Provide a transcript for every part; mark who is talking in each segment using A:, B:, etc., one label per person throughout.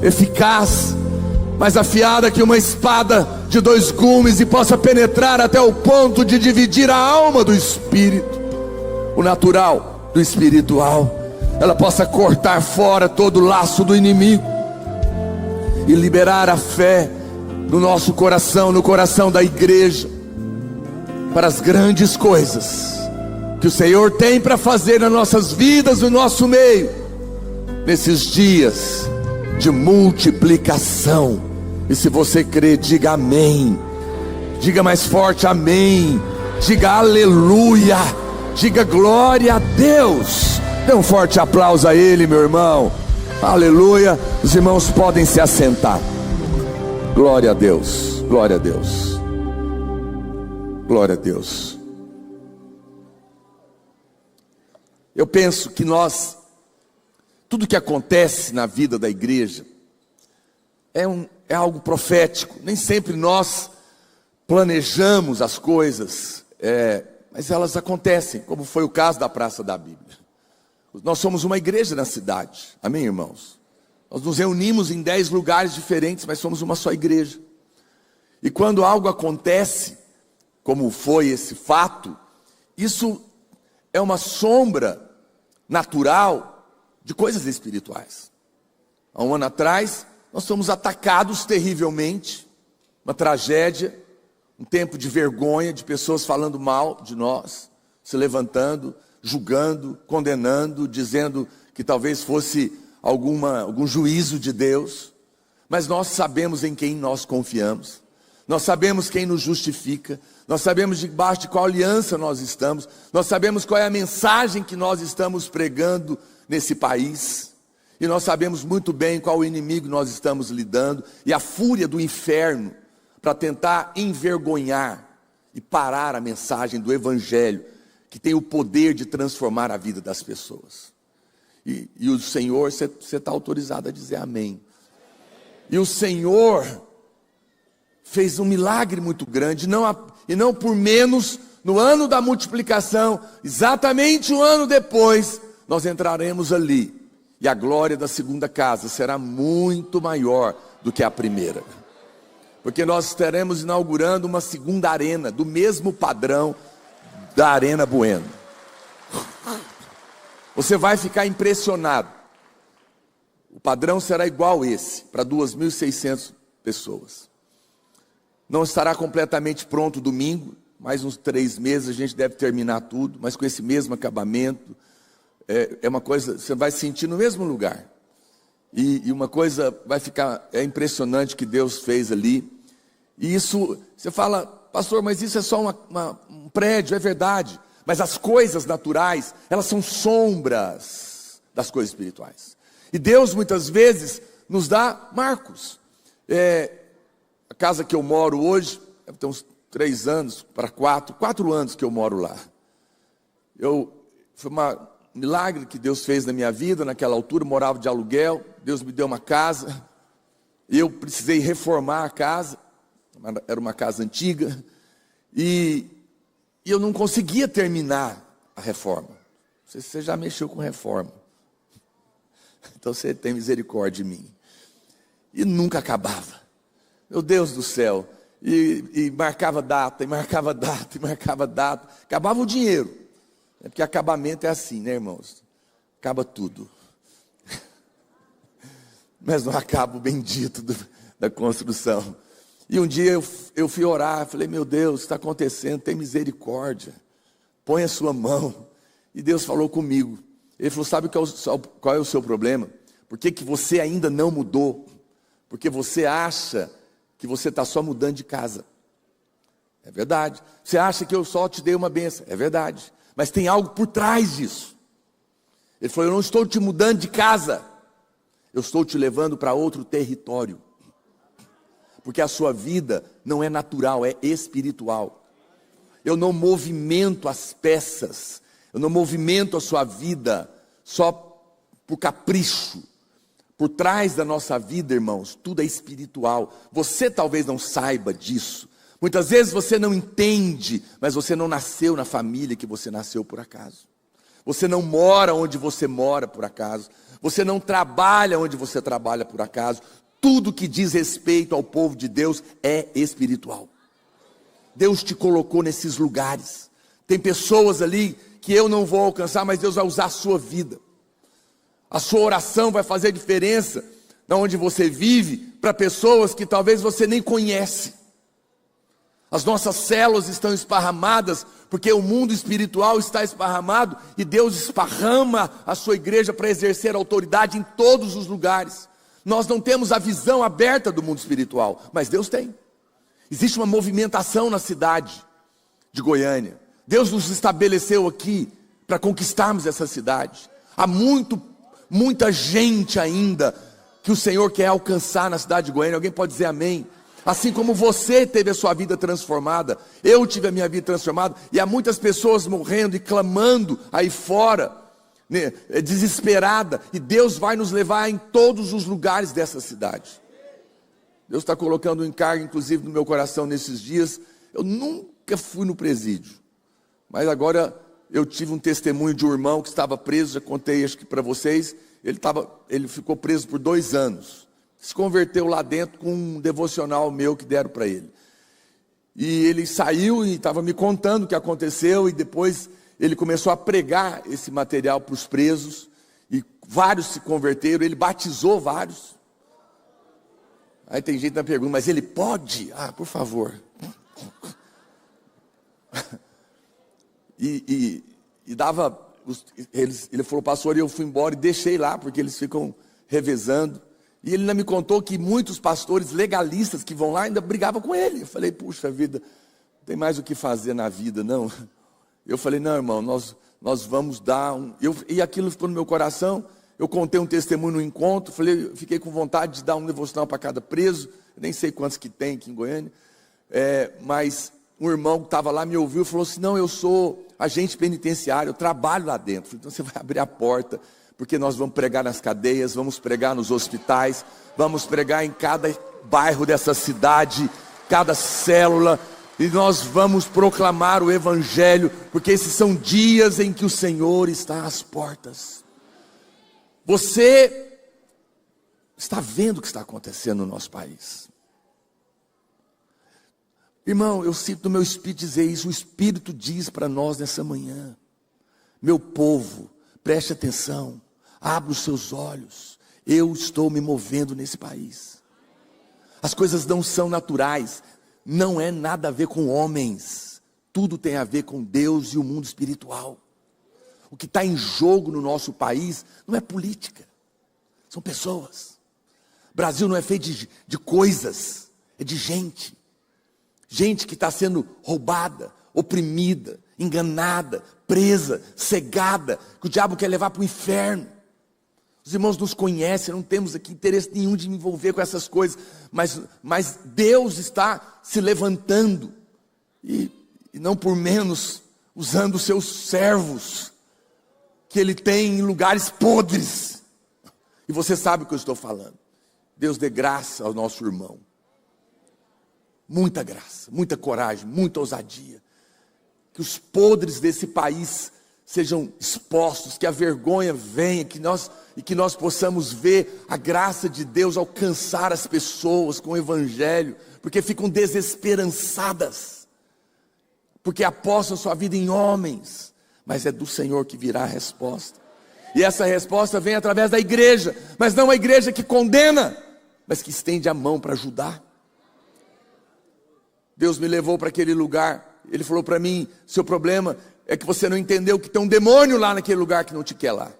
A: eficaz, mais afiada que uma espada de 2 gumes, e possa penetrar até o ponto de dividir a alma do espírito, o natural do espiritual. Ela possa cortar fora todo o laço do inimigo e liberar a fé no nosso coração, no coração da igreja, para as grandes coisas que o Senhor tem para fazer nas nossas vidas, no nosso meio, nesses dias de multiplicação. E se você crê, diga amém, diga mais forte amém, diga aleluia, diga glória a Deus. Dê um forte aplauso a Ele, meu irmão. Aleluia. Os irmãos podem se assentar. Glória a Deus, glória a Deus, glória a Deus. Eu penso que tudo que acontece na vida da igreja é algo profético. Nem sempre nós planejamos as coisas, mas elas acontecem, como foi o caso da Praça da Bíblia. Nós somos uma igreja na cidade, amém, irmãos? Nós nos reunimos em 10 lugares diferentes, mas somos uma só igreja. E quando algo acontece, como foi esse fato, isso é uma sombra natural de coisas espirituais. Há um ano atrás, nós fomos atacados terrivelmente, uma tragédia, um tempo de vergonha, de pessoas falando mal de nós, se levantando, julgando, condenando, dizendo que talvez fosse algum juízo de Deus. Mas nós sabemos em quem nós confiamos, nós sabemos quem nos justifica, nós sabemos debaixo de qual aliança nós estamos, nós sabemos qual é a mensagem que nós estamos pregando nesse país, e nós sabemos muito bem qual o inimigo nós estamos lidando, e a fúria do inferno, para tentar envergonhar e parar a mensagem do Evangelho, que tem o poder de transformar a vida das pessoas. E o Senhor, você está autorizado a dizer amém. E o Senhor fez um milagre muito grande, e não por menos, no ano da multiplicação, exatamente um ano depois, nós entraremos ali, e a glória da segunda casa será muito maior do que a primeira, porque nós estaremos inaugurando uma segunda arena, do mesmo padrão da Arena Bueno. Você vai ficar impressionado. O padrão será igual esse, para 2.600 pessoas. Não estará completamente pronto domingo, mais uns 3 meses a gente deve terminar tudo, mas com esse mesmo acabamento. É uma coisa, você vai sentir no mesmo lugar. E uma coisa vai ficar, impressionante que Deus fez ali. E isso, você fala, pastor, mas isso é só um prédio, é verdade. Mas as coisas naturais, elas são sombras das coisas espirituais. E Deus muitas vezes nos dá marcos. A casa que eu moro hoje, deve ter uns 3 anos para 4 anos que eu moro lá. Foi um milagre que Deus fez na minha vida. Naquela altura eu morava de aluguel, Deus me deu uma casa, e eu precisei reformar a casa, era uma casa antiga, e eu não conseguia terminar a reforma. Não sei se você já mexeu com reforma, então você tem misericórdia de mim. E nunca acabava, meu Deus do céu, e marcava data, e marcava data, e marcava data, acabava o dinheiro, porque acabamento é assim, né, irmãos? Acaba tudo, mas não acaba o bendito da construção. E um dia eu fui orar, falei, meu Deus, o que está acontecendo? Tem misericórdia, põe a sua mão. E Deus falou comigo, Ele falou, sabe qual é o seu problema? Por que você ainda não mudou? Porque você acha que você está só mudando de casa. É verdade. Você acha que eu só te dei uma bênção. É verdade. Mas tem algo por trás disso. Ele falou, eu não estou te mudando de casa, eu estou te levando para outro território. Porque a sua vida não é natural, é espiritual. Eu não movimento as peças, eu não movimento a sua vida só por capricho. Por trás da nossa vida, irmãos, tudo é espiritual. Você talvez não saiba disso. Muitas vezes você não entende, mas você não nasceu na família que você nasceu por acaso. Você não mora onde você mora por acaso. Você não trabalha onde você trabalha por acaso. Tudo que diz respeito ao povo de Deus é espiritual. Deus te colocou nesses lugares. Tem pessoas ali que eu não vou alcançar, mas Deus vai usar a sua vida. A sua oração vai fazer diferença na onde você vive para pessoas que talvez você nem conhece. As nossas células estão esparramadas porque o mundo espiritual está esparramado e Deus esparrama a sua igreja para exercer autoridade em todos os lugares. Nós não temos a visão aberta do mundo espiritual, mas Deus tem. Existe uma movimentação na cidade de Goiânia. Deus nos estabeleceu aqui para conquistarmos essa cidade. Há muita gente ainda que o Senhor quer alcançar na cidade de Goiânia. Alguém pode dizer amém? Assim como você teve a sua vida transformada, eu tive a minha vida transformada, e há muitas pessoas morrendo e clamando aí fora, né, desesperada, e Deus vai nos levar em todos os lugares dessa cidade. Deus está colocando um encargo, inclusive, no meu coração nesses dias. Eu nunca fui no presídio, mas agora eu tive um testemunho de um irmão que estava preso, já contei acho que para vocês, ele ficou preso por 2 anos, se converteu lá dentro com um devocional meu que deram para ele, e ele saiu e estava me contando o que aconteceu, e depois ele começou a pregar esse material para os presos, e vários se converteram, ele batizou vários. Aí tem gente que pergunta, mas ele pode? Ah, por favor. E dava, ele falou, pastor, e eu fui embora e deixei lá, porque eles ficam revezando. E ele ainda me contou que muitos pastores legalistas que vão lá ainda brigavam com ele. Eu falei, puxa vida, não tem mais o que fazer na vida, não. Eu falei, não, irmão, nós vamos dar e aquilo ficou no meu coração. Eu contei um testemunho no encontro, fiquei com vontade de dar um devocional para cada preso, eu nem sei quantos que tem aqui em Goiânia, mas um irmão que estava lá me ouviu e falou assim, não, eu sou agente penitenciário, eu trabalho lá dentro. Então você vai abrir a porta, porque nós vamos pregar nas cadeias, vamos pregar nos hospitais, vamos pregar em cada bairro dessa cidade, cada célula, e nós vamos proclamar o evangelho, porque esses são dias em que o Senhor está às portas. Você está vendo o que está acontecendo no nosso país. Irmão, eu sinto no meu espírito dizer isso. O Espírito diz para nós nessa manhã, meu povo, preste atenção, abra os seus olhos, eu estou me movendo nesse país. As coisas não são naturais, não é nada a ver com homens, tudo tem a ver com Deus e o mundo espiritual. O que está em jogo no nosso país não é política, são pessoas. O Brasil não é feito de coisas, é de gente. Gente que está sendo roubada, oprimida, enganada, presa, cegada, que o diabo quer levar para o inferno. Os irmãos nos conhecem, não temos aqui interesse nenhum de me envolver com essas coisas, mas Deus está se levantando, e não por menos usando os seus servos, que Ele tem em lugares podres, e você sabe o que eu estou falando. Deus dê graça ao nosso irmão, muita graça, muita coragem, muita ousadia, que os podres desse país sejam expostos, que a vergonha venha, que nós possamos ver a graça de Deus alcançar as pessoas com o evangelho, porque ficam desesperançadas, porque apostam sua vida em homens, mas é do Senhor que virá a resposta, e essa resposta vem através da igreja, mas não a igreja que condena, mas que estende a mão para ajudar. Deus me levou para aquele lugar, Ele falou para mim, seu problema é que você não entendeu que tem um demônio lá naquele lugar que não te quer lá.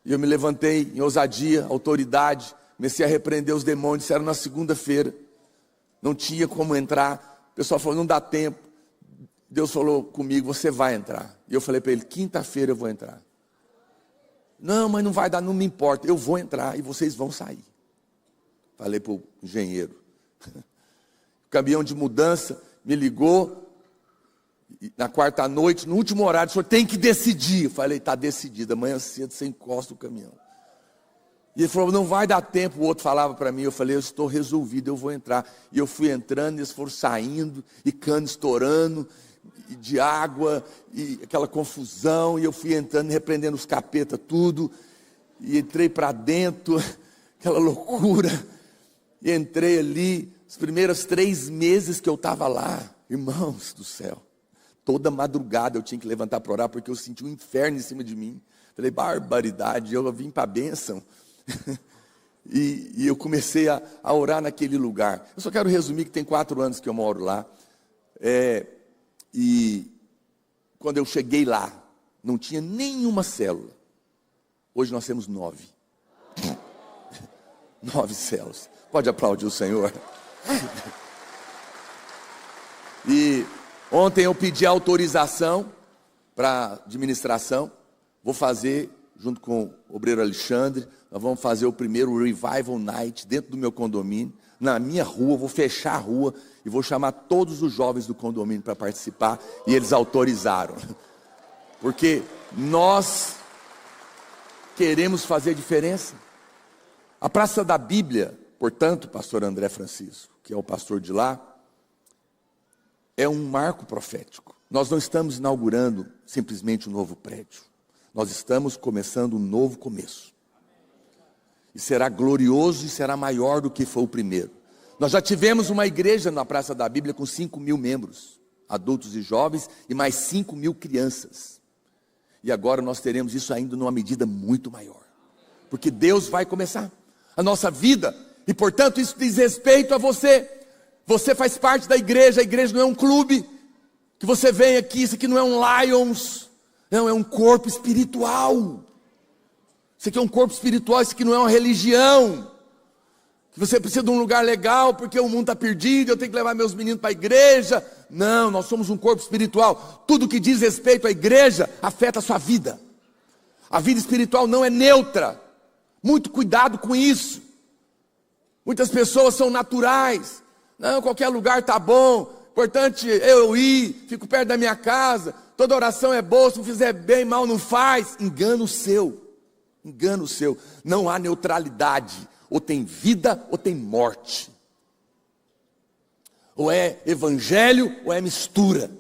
A: E eu me levantei em ousadia, autoridade, comecei a repreender os demônios. Isso era na segunda-feira, não tinha como entrar, o pessoal falou, não dá tempo. Deus falou comigo, você vai entrar. E eu falei para ele, quinta-feira eu vou entrar. Não, mas não vai dar, não me importa, eu vou entrar e vocês vão sair. Falei para o engenheiro. O caminhão de mudança me ligou, na quarta noite, no último horário, o senhor tem que decidir. Eu falei, está decidido, amanhã cedo você encosta o caminhão. E ele falou, não vai dar tempo. O outro falava para mim, eu falei, eu estou resolvido, eu vou entrar. E eu fui entrando, eles foram saindo, e cano estourando, e de água, e aquela confusão, e eu fui entrando, repreendendo os capeta, tudo, e entrei para dentro, aquela loucura, e entrei ali, os primeiros 3 meses que eu estava lá, irmãos do céu, toda madrugada eu tinha que levantar para orar, porque eu senti um inferno em cima de mim. Falei, barbaridade, eu vim para a bênção. E eu comecei a orar naquele lugar. Eu só quero resumir que tem 4 anos que eu moro lá. E quando eu cheguei lá, não tinha nenhuma célula. Hoje nós temos 9. 9 células. Pode aplaudir o Senhor. E ontem eu pedi autorização para administração. Vou fazer, junto com o obreiro Alexandre, nós vamos fazer o primeiro Revival Night dentro do meu condomínio, na minha rua. Vou fechar a rua e vou chamar todos os jovens do condomínio para participar, e eles autorizaram, porque nós queremos fazer diferença. A Praça da Bíblia, portanto, pastor André Francisco, que é o pastor de lá, é um marco profético. Nós não estamos inaugurando simplesmente um novo prédio, nós estamos começando um novo começo, e será glorioso e será maior do que foi o primeiro. Nós já tivemos uma igreja na Praça da Bíblia com 5.000 membros, adultos e jovens, e mais 5.000 crianças. E agora nós teremos isso ainda numa medida muito maior, porque Deus vai começar a nossa vida, e portanto isso diz respeito a você. Você faz parte da igreja. A igreja não é um clube, que você vem aqui, isso aqui não é um Lions, não, é um corpo espiritual. Isso aqui é um corpo espiritual, isso aqui não é uma religião, que você precisa de um lugar legal, porque o mundo está perdido, eu tenho que levar meus meninos para a igreja. Não, nós somos um corpo espiritual. Tudo que diz respeito à igreja afeta a sua vida. A vida espiritual não é neutra. Muito cuidado com isso. Muitas pessoas são naturais. Não, qualquer lugar está bom, importante eu ir, fico perto da minha casa, toda oração é boa, se não fizer bem, mal não faz. Engano seu. Engano seu. Não há neutralidade. Ou tem vida ou tem morte. Ou é evangelho ou é mistura.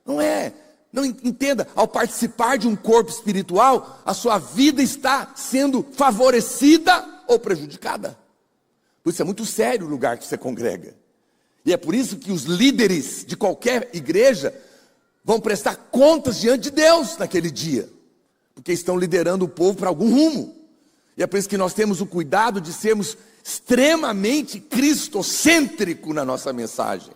A: Não é. Não entenda, ao participar de um corpo espiritual, a sua vida está sendo favorecida ou prejudicada. Por isso é muito sério o lugar que você congrega. E é por isso que os líderes de qualquer igreja vão prestar contas diante de Deus naquele dia, porque estão liderando o povo para algum rumo. E é por isso que nós temos o cuidado de sermos extremamente cristocêntrico na nossa mensagem,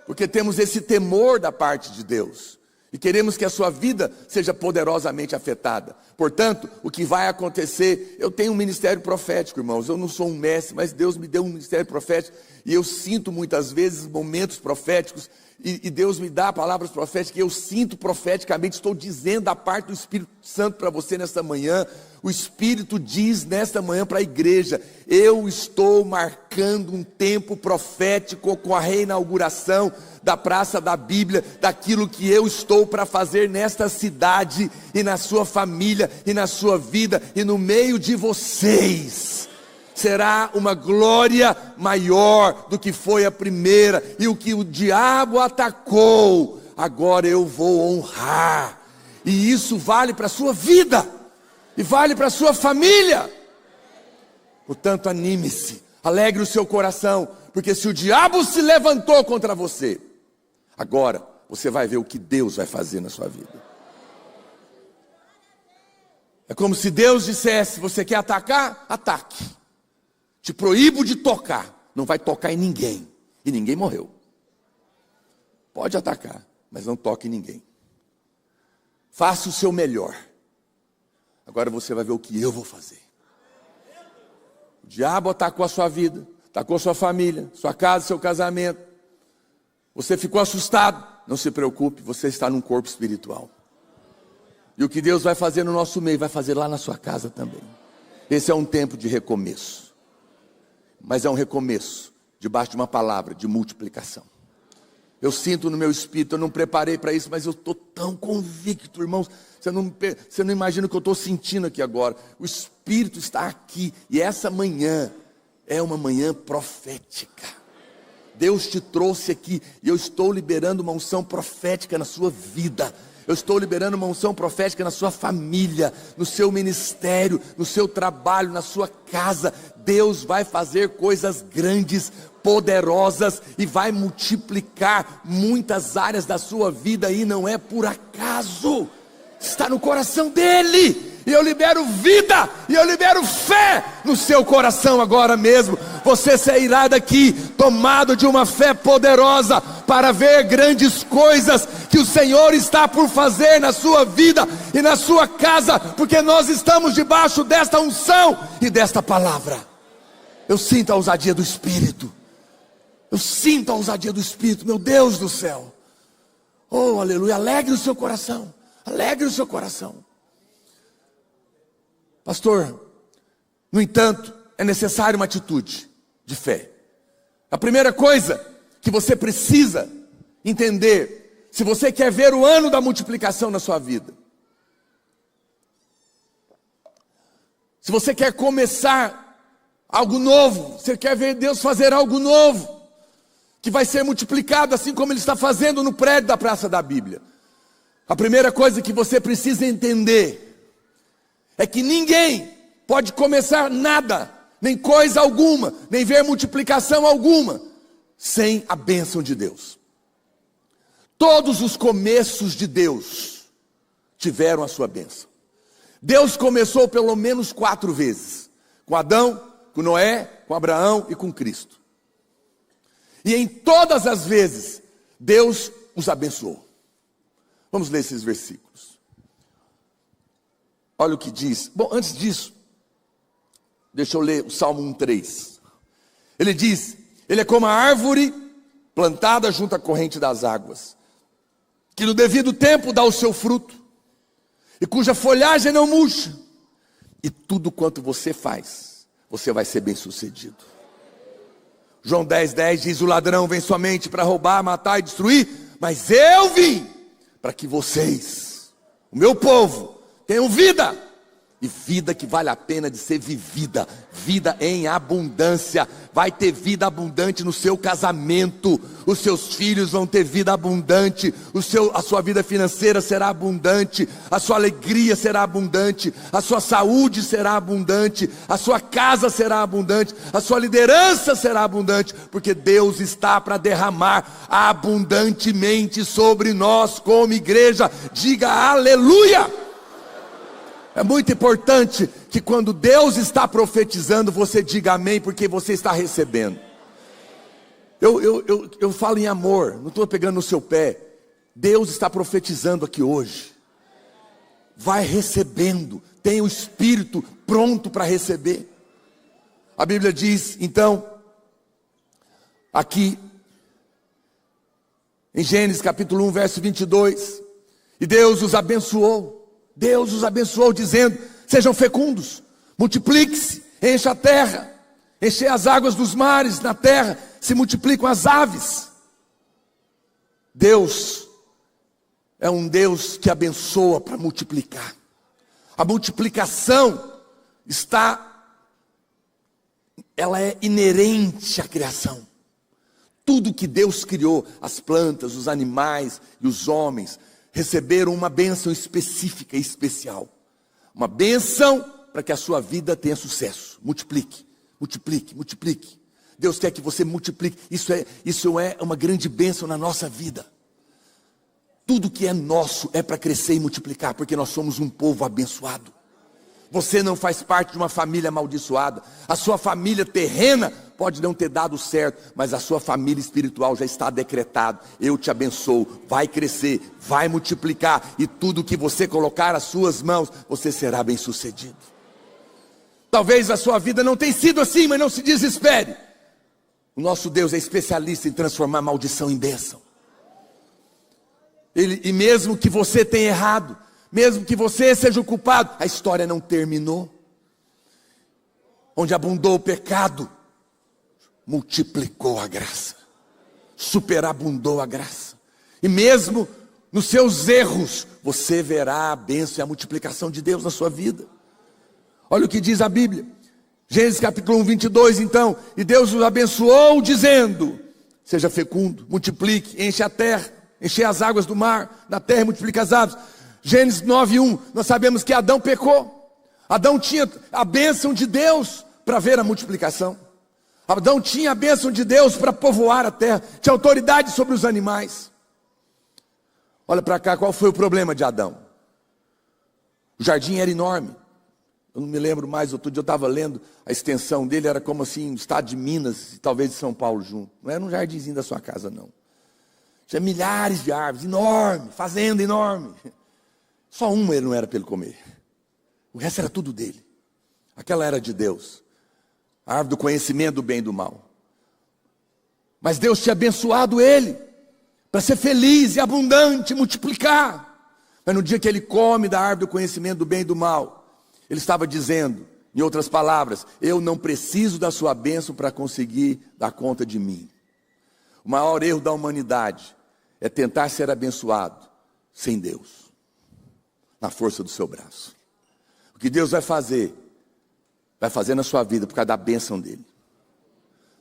A: porque temos esse temor da parte de Deus, e queremos que a sua vida seja poderosamente afetada. Portanto, o que vai acontecer, eu tenho um ministério profético, irmãos, eu não sou um mestre, mas Deus me deu um ministério profético, e eu sinto muitas vezes momentos proféticos, e Deus me dá palavras proféticas, que eu sinto profeticamente, estou dizendo da parte do Espírito Santo para você nesta manhã. O Espírito diz nesta manhã para a igreja: eu estou marcando um tempo profético com a reinauguração da Praça da Bíblia, daquilo que eu estou para fazer nesta cidade, e na sua família, e na sua vida, e no meio de vocês. Será uma glória maior do que foi a primeira, e o que o diabo atacou, agora eu vou honrar, e isso vale para a sua vida, e vale para a sua família. Portanto, anime-se, alegre o seu coração, porque se o diabo se levantou contra você, agora você vai ver o que Deus vai fazer na sua vida. É como se Deus dissesse: você quer atacar? Ataque. Te proíbo de tocar. Não vai tocar em ninguém. E ninguém morreu. Pode atacar, mas não toque em ninguém. Faça o seu melhor. Agora você vai ver o que eu vou fazer. O diabo atacou a sua vida, atacou a sua família, sua casa, seu casamento. Você ficou assustado? Não se preocupe, você está num corpo espiritual. E o que Deus vai fazer no nosso meio, vai fazer lá na sua casa também. Esse é um tempo de recomeço. Mas é um recomeço debaixo de uma palavra de multiplicação. Eu sinto no meu espírito, eu não preparei para isso, mas eu estou tão convicto, irmãos. Você não imagina o que eu estou sentindo aqui agora. O Espírito está aqui, e essa manhã é uma manhã profética. Deus te trouxe aqui e eu estou liberando uma unção profética na sua vida. Eu estou liberando uma unção profética na sua família, no seu ministério, no seu trabalho, na sua casa. Deus vai fazer coisas grandes, poderosas e vai multiplicar muitas áreas da sua vida e não é por acaso. Está no coração dele. E eu libero vida, e eu libero fé no seu coração agora mesmo. Você sairá daqui tomado de uma fé poderosa para ver grandes coisas que o Senhor está por fazer na sua vida e na sua casa, porque nós estamos debaixo desta unção e desta palavra. Eu sinto a ousadia do Espírito. Eu sinto a ousadia do Espírito, meu Deus do céu. Oh, aleluia, alegre o seu coração. Alegre o seu coração. Pastor, no entanto, é necessária uma atitude de fé. A primeira coisa que você precisa entender, se você quer ver o ano da multiplicação na sua vida, se você quer começar algo novo, você quer ver Deus fazer algo novo, que vai ser multiplicado assim como Ele está fazendo no prédio da Praça da Bíblia. A primeira coisa que você precisa entender é que ninguém pode começar nada, nem coisa alguma, nem ver multiplicação alguma, sem a bênção de Deus. Todos os começos de Deus tiveram a sua bênção. Deus começou pelo menos 4 vezes, com Adão, com Noé, com Abraão e com Cristo. E em todas as vezes, Deus os abençoou. Vamos ler esses versículos. Olha o que diz. Bom, antes disso, deixa eu ler o Salmo 1:3. Ele diz: Ele é como a árvore plantada junto à corrente das águas, que no devido tempo dá o seu fruto, e cuja folhagem não murcha. E tudo quanto você faz, você vai ser bem sucedido. João 10:10 diz: O ladrão vem somente para roubar, matar e destruir, mas eu vim para que vocês, o meu povo, tenham vida, e vida que vale a pena de ser vivida, vida em abundância. Vai ter vida abundante no seu casamento, os seus filhos vão ter vida abundante, a sua vida financeira será abundante, a sua alegria será abundante, a sua saúde será abundante, a sua casa será abundante, a sua liderança será abundante, porque Deus está para derramar abundantemente sobre nós como igreja. Diga aleluia! É muito importante que quando Deus está profetizando, você diga amém, porque você está recebendo. Eu falo em amor, não estou pegando no seu pé. Deus está profetizando aqui hoje. Vai recebendo, tem o Espírito pronto para receber. A Bíblia diz, então, aqui, em Gênesis capítulo 1, verso 22, e Deus os abençoou. Deus os abençoou dizendo: sejam fecundos, multiplique-se, encha a terra, enche as águas dos mares na terra, se multiplicam as aves. Deus é um Deus que abençoa para multiplicar. A multiplicação ela é inerente à criação. Tudo que Deus criou, as plantas, os animais e os homens, receberam uma bênção específica e especial. Uma bênção para que a sua vida tenha sucesso. Multiplique, multiplique, multiplique. Deus quer que você multiplique. Isso é uma grande bênção na nossa vida. Tudo que é nosso é para crescer e multiplicar, porque nós somos um povo abençoado. Você não faz parte de uma família amaldiçoada. A sua família terrena pode não ter dado certo, mas a sua família espiritual já está decretado. Eu te abençoo, vai crescer, vai multiplicar, e tudo que você colocar às suas mãos, você será bem sucedido. Talvez a sua vida não tenha sido assim, mas não se desespere. O nosso Deus é especialista em transformar maldição em bênção. E mesmo que você tenha errado, mesmo que você seja o culpado, a história não terminou. Onde abundou o pecado, multiplicou a graça, superabundou a graça. E mesmo nos seus erros, você verá a bênção e a multiplicação de Deus na sua vida. Olha o que diz a Bíblia, Gênesis capítulo 1, 22, então: e Deus os abençoou dizendo: seja fecundo, multiplique, enche a terra, enche as águas do mar, da terra multiplica as aves. Gênesis 9:1, nós sabemos que Adão pecou. Adão tinha a bênção de Deus para ver a multiplicação. Adão tinha a bênção de Deus para povoar a terra, tinha autoridade sobre os animais. Olha para cá, qual foi o problema de Adão? O jardim era enorme. Eu não me lembro mais, outro dia eu estava lendo, a extensão dele era como assim, o estado de Minas e talvez de São Paulo junto. Não era um jardinzinho da sua casa, não. Tinha milhares de árvores, enorme, fazenda enorme. Só uma ele não era para ele comer. O resto era tudo dele. Aquela era de Deus. A árvore do conhecimento do bem e do mal. Mas Deus tinha abençoado ele para ser feliz e abundante, multiplicar. Mas no dia que ele come da árvore do conhecimento do bem e do mal, ele estava dizendo, em outras palavras, eu não preciso da sua bênção para conseguir dar conta de mim. O maior erro da humanidade é tentar ser abençoado sem Deus, na força do seu braço. O que Deus vai fazer na sua vida por causa da bênção dele.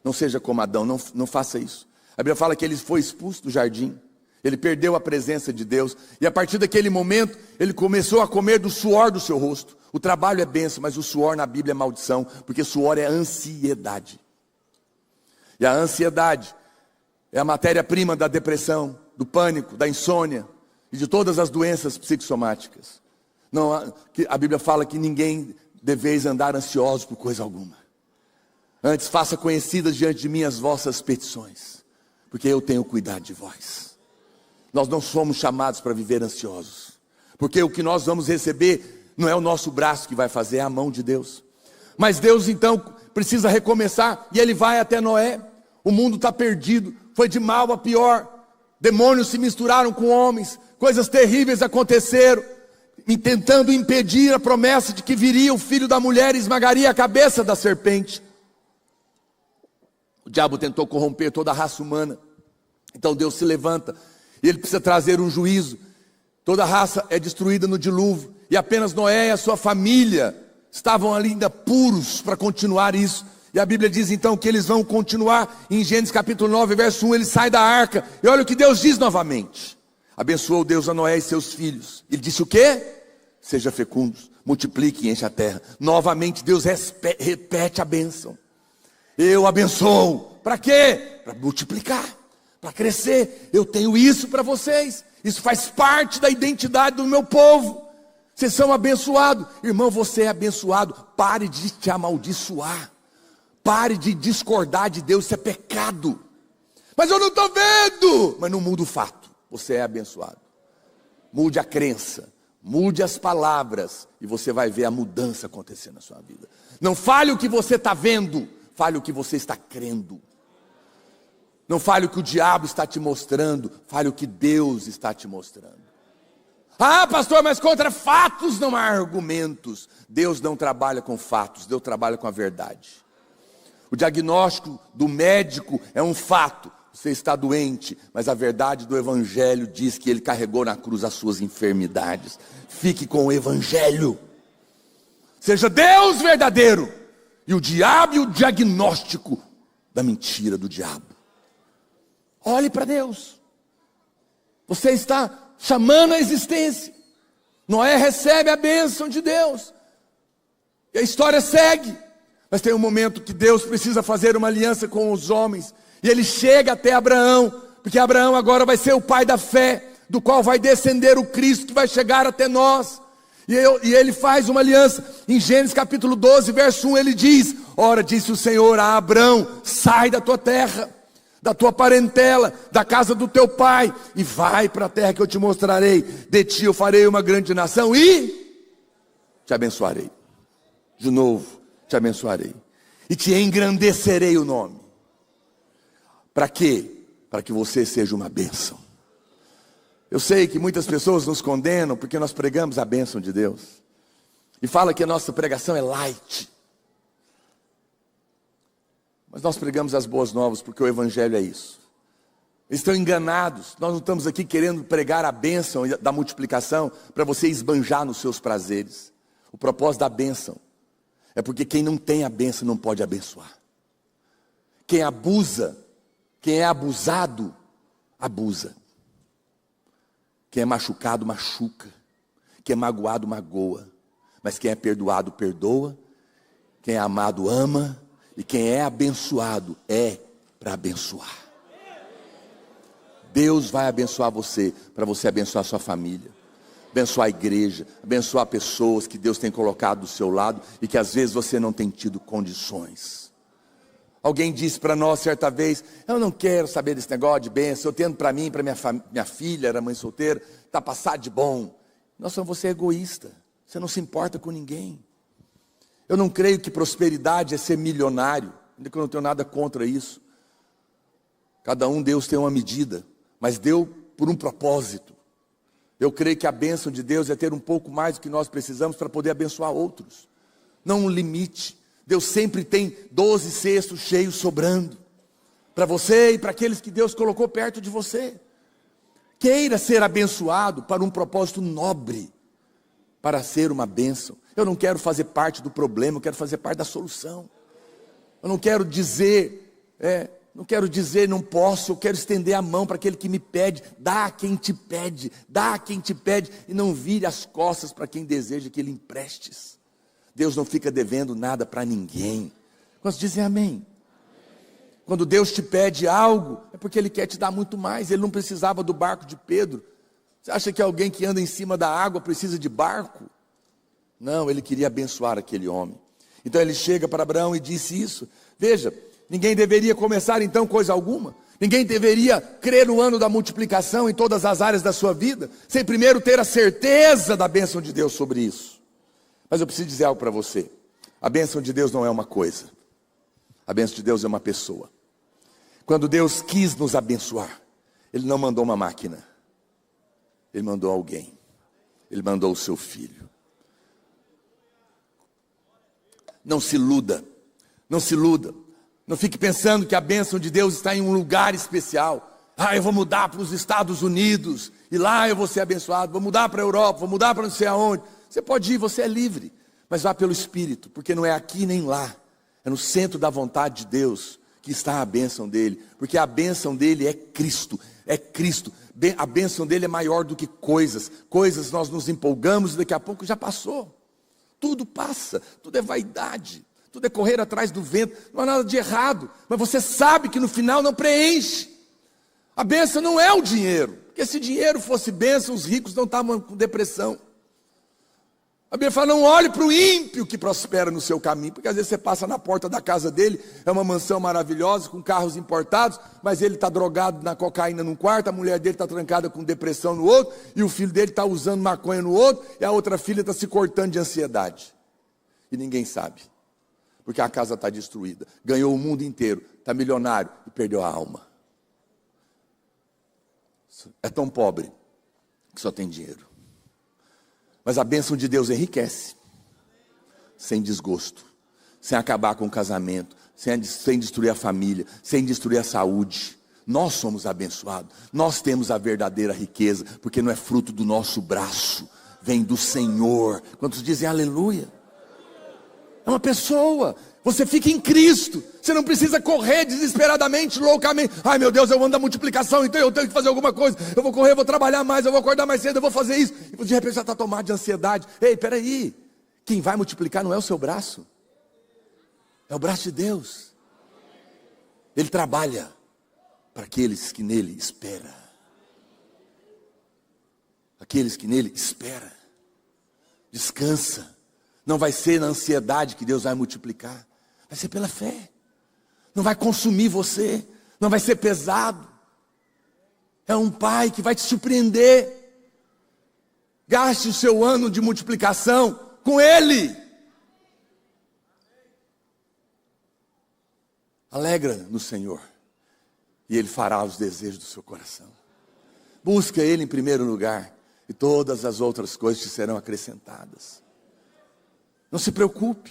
A: Não seja como Adão, não faça isso. A Bíblia fala que ele foi expulso do jardim, ele perdeu a presença de Deus, e a partir daquele momento, ele começou a comer do suor do seu rosto. O trabalho é bênção, mas o suor na Bíblia é maldição, porque suor é ansiedade. E a ansiedade é a matéria-prima da depressão, do pânico, da insônia e de todas as doenças psicossomáticas. Não, a Bíblia fala que ninguém deveis andar ansiosos por coisa alguma. Antes faça conhecidas diante de mim as vossas petições, porque eu tenho cuidado de vós. Nós não somos chamados para viver ansiosos, porque o que nós vamos receber não é o nosso braço que vai fazer, é a mão de Deus. Mas Deus então precisa recomeçar, e Ele vai até Noé. O mundo está perdido, foi de mal a pior. Demônios se misturaram com homens, coisas terríveis aconteceram, tentando impedir a promessa de que viria o filho da mulher e esmagaria a cabeça da serpente. O diabo tentou corromper toda a raça humana. Então Deus se levanta, e Ele precisa trazer um juízo. Toda a raça é destruída no dilúvio, e apenas Noé e a sua família estavam ali ainda puros para continuar isso. E a Bíblia diz então que eles vão continuar. Em Gênesis capítulo 9, verso 1, ele sai da arca, e olha o que Deus diz novamente. Abençoou Deus a Noé e seus filhos. Ele disse o quê? Seja fecundos, multiplique e enche a terra. Novamente Deus repete a bênção. Eu abençoo, para quê? Para multiplicar, para crescer. Eu tenho isso para vocês, isso faz parte da identidade do meu povo. Vocês são abençoados. Irmão, você é abençoado. Pare de te amaldiçoar, pare de discordar de Deus, isso é pecado. Mas eu não estou vendo. Mas não muda o fato, você é abençoado. Mude a crença, mude as palavras, e você vai ver a mudança acontecer na sua vida. Não fale o que você está vendo, fale o que você está crendo. Não fale o que o diabo está te mostrando, fale o que Deus está te mostrando. Ah, pastor, mas contra fatos não há argumentos. Deus não trabalha com fatos, Deus trabalha com a verdade. O diagnóstico do médico é um fato, você está doente, mas a verdade do Evangelho diz que Ele carregou na cruz as suas enfermidades. Fique com o Evangelho. Seja Deus verdadeiro e o diabo e o diagnóstico da mentira do diabo. Olhe para Deus. Você está chamando a existência. Noé recebe a bênção de Deus, e a história segue. Mas tem um momento que Deus precisa fazer uma aliança com os homens, e Ele chega até Abraão, porque Abraão agora vai ser o pai da fé, do qual vai descender o Cristo, que vai chegar até nós. E Ele faz uma aliança. Em Gênesis capítulo 12, verso 1, Ele diz: ora, disse o Senhor a Abraão, sai da tua terra, da tua parentela, da casa do teu pai, e vai para a terra que eu te mostrarei. De ti eu farei uma grande nação e te abençoarei. De novo, te abençoarei e te engrandecerei o nome. Para quê? Para que você seja uma bênção. Eu sei que muitas pessoas nos condenam porque nós pregamos a bênção de Deus, e fala que a nossa pregação é light. Mas nós pregamos as boas novas, porque o Evangelho é isso. Eles estão enganados. Nós não estamos aqui querendo pregar a bênção da multiplicação para você esbanjar nos seus prazeres. O propósito da bênção é porque quem não tem a bênção não pode abençoar. Quem Quem é abusado, abusa. Quem é machucado, machuca. Quem é magoado, magoa. Mas quem é perdoado, perdoa. Quem é amado, ama. E quem é abençoado, é para abençoar. Deus vai abençoar você, para você abençoar a sua família, abençoar a igreja, abençoar pessoas que Deus tem colocado do seu lado e que às vezes você não tem tido condições. Alguém disse para nós certa vez: eu não quero saber desse negócio de bênção, eu tendo para mim, para minha filha, era mãe solteira, está passado de bom. Nossa, você é egoísta, você não se importa com ninguém. Eu não creio que prosperidade é ser milionário, ainda que eu não tenho nada contra isso. Cada um, Deus tem uma medida, mas deu por um propósito. Eu creio que a bênção de Deus é ter um pouco mais do que nós precisamos para poder abençoar outros. Não um limite. Deus sempre tem 12 cestos cheios sobrando. Para você e para aqueles que Deus colocou perto de você. Queira ser abençoado para um propósito nobre. Para ser uma bênção. Eu não quero fazer parte do problema, eu quero fazer parte da solução. Eu não quero dizer, não posso, eu quero estender a mão para aquele que me pede. Dá a quem te pede, dá a quem te pede, e não vire as costas para quem deseja que ele emprestes. Deus não fica devendo nada para ninguém. Quantos dizem amém? Quando Deus te pede algo, é porque Ele quer te dar muito mais. Ele não precisava do barco de Pedro. Você acha que alguém que anda em cima da água precisa de barco? Não, Ele queria abençoar aquele homem. Então Ele chega para Abraão e disse isso. Veja, ninguém deveria começar então coisa alguma. Ninguém deveria crer no ano da multiplicação em todas as áreas da sua vida, sem primeiro ter a certeza da bênção de Deus sobre isso. Mas eu preciso dizer algo para você. A bênção de Deus não é uma coisa. A bênção de Deus é uma pessoa. Quando Deus quis nos abençoar, Ele não mandou uma máquina. Ele mandou alguém. Ele mandou o seu filho. Não se iluda. Não se iluda. Não fique pensando que a bênção de Deus está em um lugar especial. Eu vou mudar para os Estados Unidos, e lá eu vou ser abençoado. Vou mudar para a Europa, vou mudar para não sei aonde. Você pode ir, você é livre. Mas vá pelo Espírito, porque não é aqui nem lá. É no centro da vontade de Deus que está a bênção dele. Porque a bênção dele é Cristo. É Cristo. A bênção dele é maior do que coisas. Coisas nós nos empolgamos e daqui a pouco já passou. Tudo passa, tudo é vaidade. Tudo é correr atrás do vento. Não há nada de errado. Mas você sabe que no final não preenche. A bênção não é o dinheiro. Porque se dinheiro fosse bênção, os ricos não estavam com depressão. A Bíblia fala: não olhe para o ímpio que prospera no seu caminho. Porque às vezes você passa na porta da casa dele, é uma mansão maravilhosa, com carros importados, mas ele está drogado na cocaína num quarto, a mulher dele está trancada com depressão no outro, e o filho dele está usando maconha no outro, e a outra filha está se cortando de ansiedade. E ninguém sabe. Porque a casa está destruída. Ganhou o mundo inteiro, está milionário e perdeu a alma. É tão pobre que só tem dinheiro. Mas a bênção de Deus enriquece, sem desgosto, sem acabar com o casamento, sem destruir a família, sem destruir a saúde. Nós somos abençoados, nós temos a verdadeira riqueza, porque não é fruto do nosso braço, vem do Senhor. Quantos dizem aleluia? É uma pessoa. Você fica em Cristo. Você não precisa correr desesperadamente, loucamente. Ai meu Deus, eu ando da multiplicação, então eu tenho que fazer alguma coisa. Eu vou correr, eu vou trabalhar mais, eu vou acordar mais cedo, eu vou fazer isso. E de repente você está tomado de ansiedade. Ei, peraí. Quem vai multiplicar não é o seu braço. É o braço de Deus. Ele trabalha para aqueles que nele esperam. Aqueles que nele esperam. Descansa. Não vai ser na ansiedade que Deus vai multiplicar. Vai ser pela fé. Não vai consumir você. Não vai ser pesado. É um pai que vai te surpreender. Gaste o seu ano de multiplicação com Ele. Alegra no Senhor. E Ele fará os desejos do seu coração. Busca Ele em primeiro lugar. E todas as outras coisas te serão acrescentadas. Não se preocupe.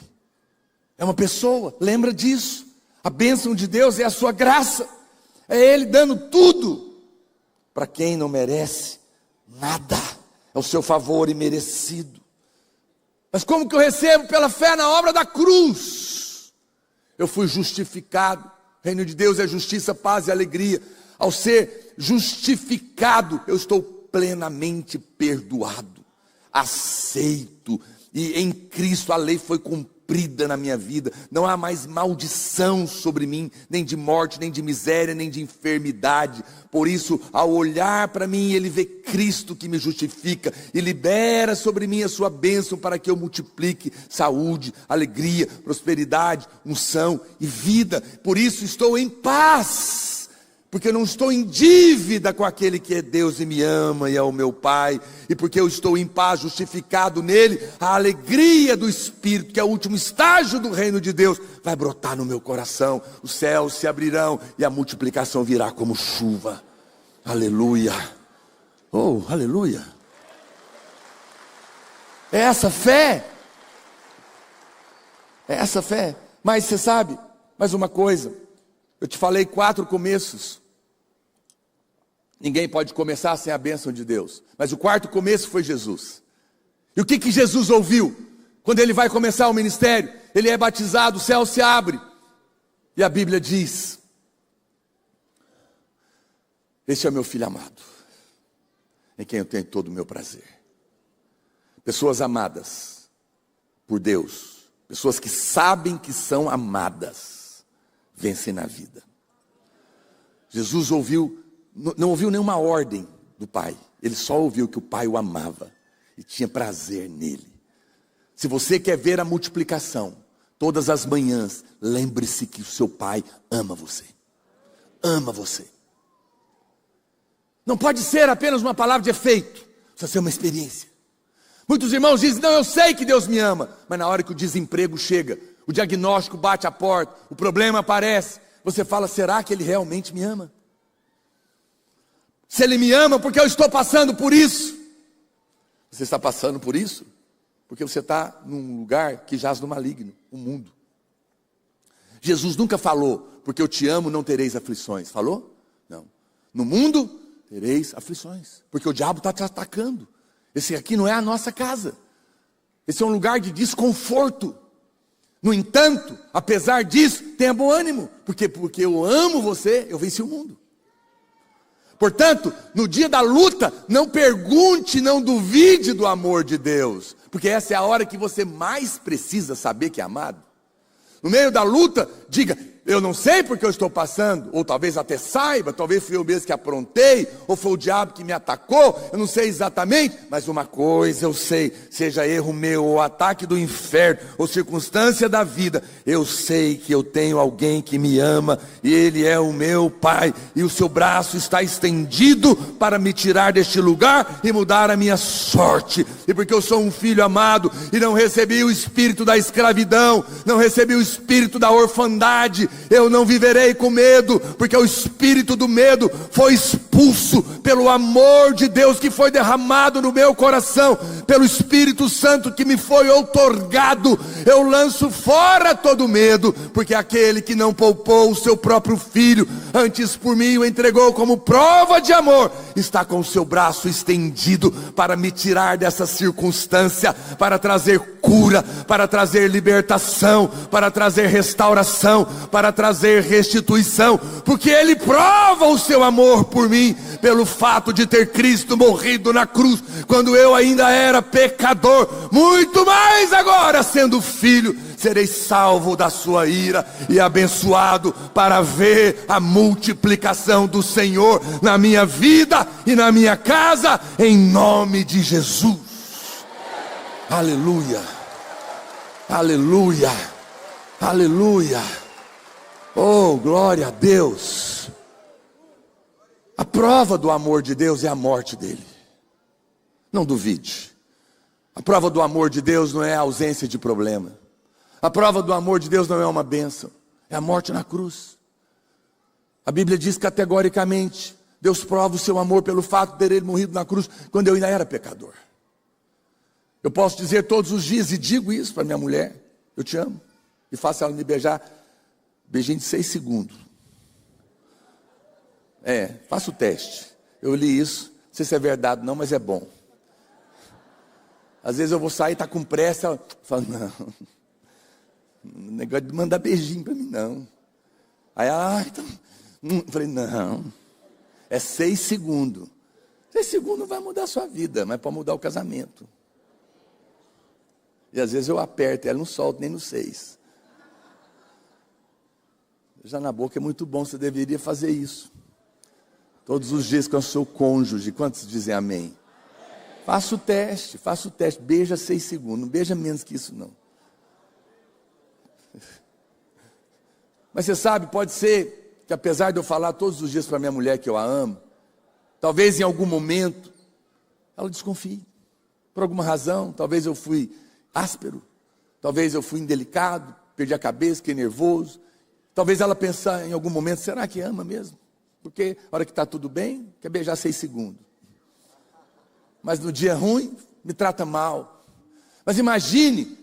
A: É uma pessoa, lembra disso. A bênção de Deus é a sua graça. É Ele dando tudo para quem não merece nada. É o seu favor imerecido. Mas como que eu recebo? Pela fé na obra da cruz. Eu fui justificado, Reino de Deus é justiça, paz e alegria. Ao ser justificado, eu estou plenamente perdoado, aceito, e em Cristo a lei foi cumprida na minha vida. Não há mais maldição sobre mim, nem de morte, nem de miséria, nem de enfermidade. Por isso, ao olhar para mim, ele vê Cristo que me justifica e libera sobre mim a sua bênção para que eu multiplique saúde, alegria, prosperidade, unção e vida. Por isso estou em paz, porque eu não estou em dívida com aquele que é Deus e me ama e é o meu Pai, e porque eu estou em paz, justificado nele, a alegria do Espírito, que é o último estágio do reino de Deus, vai brotar no meu coração, os céus se abrirão e a multiplicação virá como chuva. Aleluia, oh, aleluia. É essa fé, mas você sabe, mais uma coisa, eu te falei 4 começos. Ninguém pode começar sem a bênção de Deus. Mas o 4º começo foi Jesus. E o que Jesus ouviu? Quando ele vai começar o ministério, ele é batizado, o céu se abre. E a Bíblia diz: este é o meu filho amado, em quem eu tenho todo o meu prazer. Pessoas amadas por Deus, pessoas que sabem que são amadas, vencem na vida. Jesus ouviu, não ouviu nenhuma ordem do Pai. Ele só ouviu que o Pai o amava e tinha prazer nele. Se você quer ver a multiplicação, todas as manhãs, lembre-se que o seu Pai ama você. Ama você. Não pode ser apenas uma palavra de efeito, precisa ser uma experiência. Muitos irmãos dizem: não, eu sei que Deus me ama, mas na hora que o desemprego chega, o diagnóstico bate a porta, o problema aparece, você fala: será que Ele realmente me ama? Se Ele me ama, porque eu estou passando por isso. Você está passando por isso porque você está num lugar que jaz no maligno, o mundo. Jesus nunca falou: porque eu te amo não tereis aflições. Falou? Não. No mundo tereis aflições, porque o diabo está te atacando. Esse aqui não é a nossa casa. Esse é um lugar de desconforto. No entanto, apesar disso, tenha bom ânimo, porque eu amo você, eu venci o mundo. Portanto, no dia da luta, não pergunte, não duvide do amor de Deus, porque essa é a hora que você mais precisa saber que é amado. No meio da luta, diga: eu não sei porque eu estou passando, ou talvez até saiba, talvez fui eu mesmo que aprontei, ou foi o diabo que me atacou, eu não sei exatamente, mas uma coisa eu sei, seja erro meu, ou ataque do inferno, ou circunstância da vida, eu sei que eu tenho alguém que me ama, e Ele é o meu Pai, e o seu braço está estendido para me tirar deste lugar e mudar a minha sorte, e porque eu sou um filho amado, e não recebi o espírito da escravidão, não recebi o espírito da orfandade, eu não viverei com medo, porque o espírito do medo foi expulso pelo amor de Deus que foi derramado no meu coração, pelo Espírito Santo que me foi outorgado. Eu lanço fora todo medo, porque aquele que não poupou o seu próprio filho, antes por mim o entregou como prova de amor, está com o seu braço estendido para me tirar dessa circunstância, para trazer cura, para trazer libertação, para trazer restauração, para trazer restituição, porque Ele prova o seu amor por mim, pelo fato de ter Cristo morrido na cruz, quando eu ainda era pecador, muito mais agora sendo filho, serei salvo da sua ira e abençoado para ver a multiplicação do Senhor na minha vida e na minha casa, em nome de Jesus. Aleluia, aleluia, aleluia. Oh, glória a Deus. A prova do amor de Deus é a morte dele. Não duvide. A prova do amor de Deus não é a ausência de problema. A prova do amor de Deus não é uma bênção, é a morte na cruz. A Bíblia diz categoricamente: Deus prova o seu amor pelo fato de ter Ele morrido na cruz quando eu ainda era pecador. Eu posso dizer todos os dias, e digo isso para minha mulher: eu te amo, e faço ela me beijar, beijinho de 6 segundos. Faça o teste. Eu li isso, não sei se é verdade não, mas é bom. Às vezes eu vou sair, está com pressa, ela fala: não, negócio de mandar beijinho para mim não. Aí ela, então, eu falei, não, é 6 segundos. 6 segundos não vai mudar a sua vida, mas pode mudar o casamento. E às vezes eu aperto, ela não solta nem no 6. Já na boca é muito bom, você deveria fazer isso. Todos os dias com o seu cônjuge, quantos dizem amém? Faça o teste, beija 6 segundos, não beija menos que isso não. Mas você sabe, pode ser que apesar de eu falar todos os dias para minha mulher que eu a amo, talvez em algum momento ela desconfie, por alguma razão. Talvez eu fui áspero, talvez eu fui indelicado, perdi a cabeça, fiquei nervoso. Talvez ela pense em algum momento, será que ama mesmo? Porque a hora que está tudo bem, quer beijar 6 segundos. Mas no dia ruim, me trata mal. Mas imagine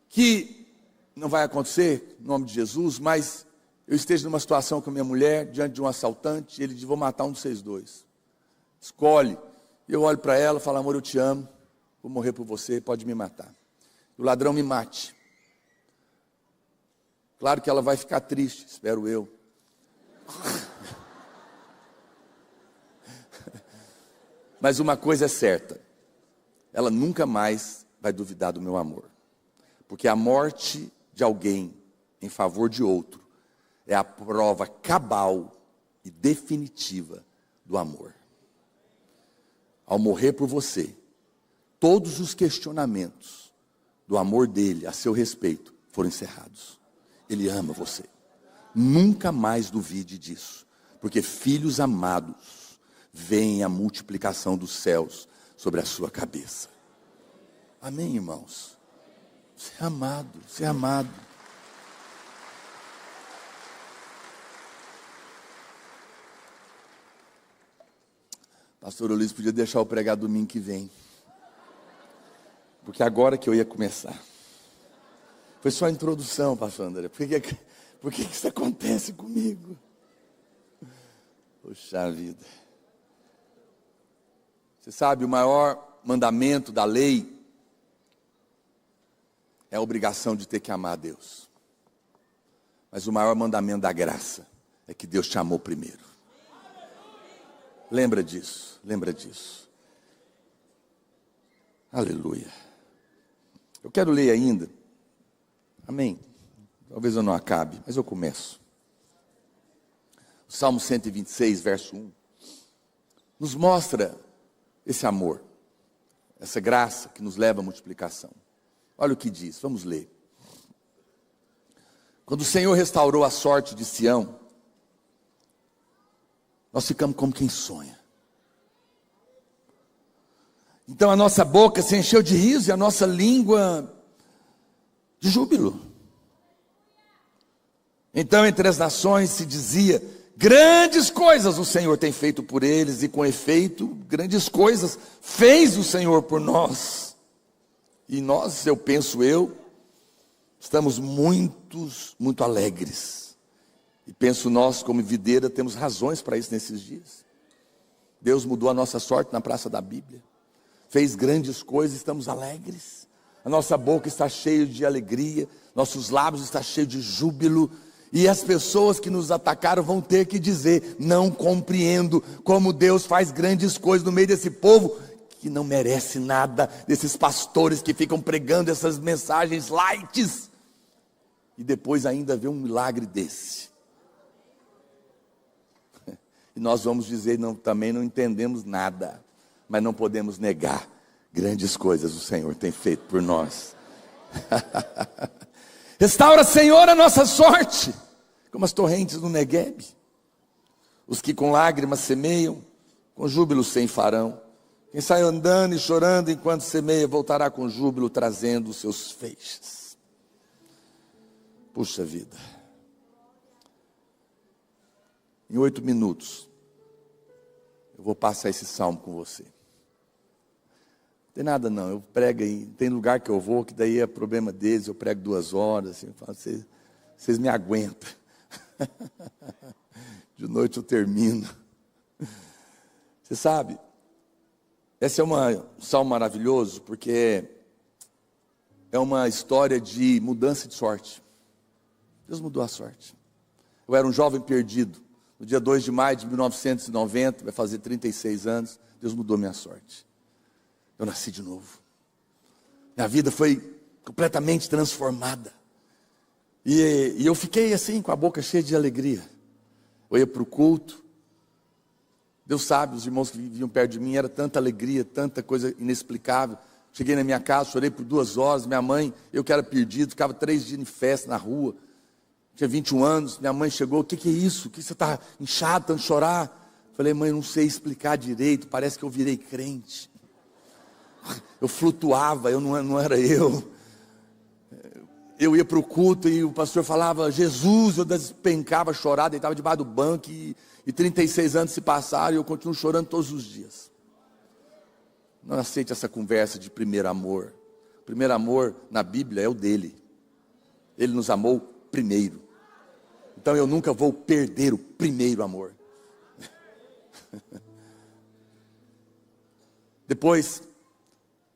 A: que não vai acontecer, em nome de Jesus, mas eu esteja numa situação com a minha mulher, diante de um assaltante, e ele diz, vou matar um de vocês dois. Escolhe. Eu olho para ela e falo, amor, eu te amo, vou morrer por você, pode me matar. O ladrão me mate. Claro que ela vai ficar triste, espero eu. Mas uma coisa é certa, ela nunca mais vai duvidar do meu amor. Porque a morte de alguém em favor de outro é a prova cabal e definitiva do amor. Ao morrer por você, todos os questionamentos do amor dele a seu respeito foram encerrados. Ele ama você. Nunca mais duvide disso, porque filhos amados veem a multiplicação dos céus sobre a sua cabeça. Amém, irmãos? Você é amado, você é amado. Pastor Luiz podia deixar eu pregar domingo que vem, porque agora que eu ia começar. Foi só a introdução, pastor André. Por que isso acontece comigo? Poxa vida. Você sabe, o maior mandamento da lei é a obrigação de ter que amar a Deus. Mas o maior mandamento da graça é que Deus te amou primeiro. Lembra disso, lembra disso. Aleluia. Eu quero ler ainda. Amém. Talvez eu não acabe, mas eu começo. O Salmo 126, verso 1, nos mostra esse amor, essa graça que nos leva à multiplicação. Olha o que diz, vamos ler. Quando o Senhor restaurou a sorte de Sião, nós ficamos como quem sonha. Então a nossa boca se encheu de riso e a nossa língua de júbilo. Então entre as nações se dizia, grandes coisas o Senhor tem feito por eles, e com efeito, grandes coisas fez o Senhor por nós. E nós, estamos muito alegres. E penso nós, como videira, temos razões para isso nesses dias. Deus mudou a nossa sorte na praça da Bíblia. Fez grandes coisas, estamos alegres. A nossa boca está cheia de alegria, nossos lábios estão cheios de júbilo. E as pessoas que nos atacaram vão ter que dizer, não compreendo como Deus faz grandes coisas no meio desse povo que não merece nada, desses pastores que ficam pregando essas mensagens light. E depois ainda ver um milagre desse. E nós vamos dizer, não, também não entendemos nada, mas não podemos negar, grandes coisas o Senhor tem feito por nós. Restaura, Senhor, a nossa sorte, como as torrentes do Negueb. Os que com lágrimas semeiam, com júbilo farão. Quem sai andando e chorando enquanto semeia, voltará com júbilo, trazendo os seus feixes. Puxa vida. Em 8 minutos, eu vou passar esse salmo com você. Não tem nada não, eu prego aí, tem lugar que eu vou, que daí é problema deles, eu prego 2 horas, assim, eu falo, vocês me aguentam. De noite eu termino. Você sabe, esse é um salmo maravilhoso, porque é uma história de mudança de sorte. Deus mudou a sorte. Eu era um jovem perdido. No dia 2 de maio de 1990, vai fazer 36 anos, Deus mudou minha sorte. Eu nasci de novo. Minha vida foi completamente transformada. E eu fiquei assim, com a boca cheia de alegria. Eu ia para o culto. Deus sabe, os irmãos que viviam perto de mim, era tanta alegria, tanta coisa inexplicável. Cheguei na minha casa, chorei por 2 horas. Minha mãe, eu que era perdido, ficava 3 dias em festa na rua. Tinha 21 anos, minha mãe chegou, o que é isso? O que você está inchado, tanto chorar? Falei, mãe, eu não sei explicar direito, parece que eu virei crente. Eu flutuava, eu não era eu. Eu ia para o culto e o pastor falava, Jesus, eu despencava, chorava, deitava debaixo do banco e 36 anos se passaram e eu continuo chorando todos os dias. Não aceite essa conversa de primeiro amor. O primeiro amor na Bíblia é o dele. Ele nos amou primeiro. Então eu nunca vou perder o primeiro amor. Depois,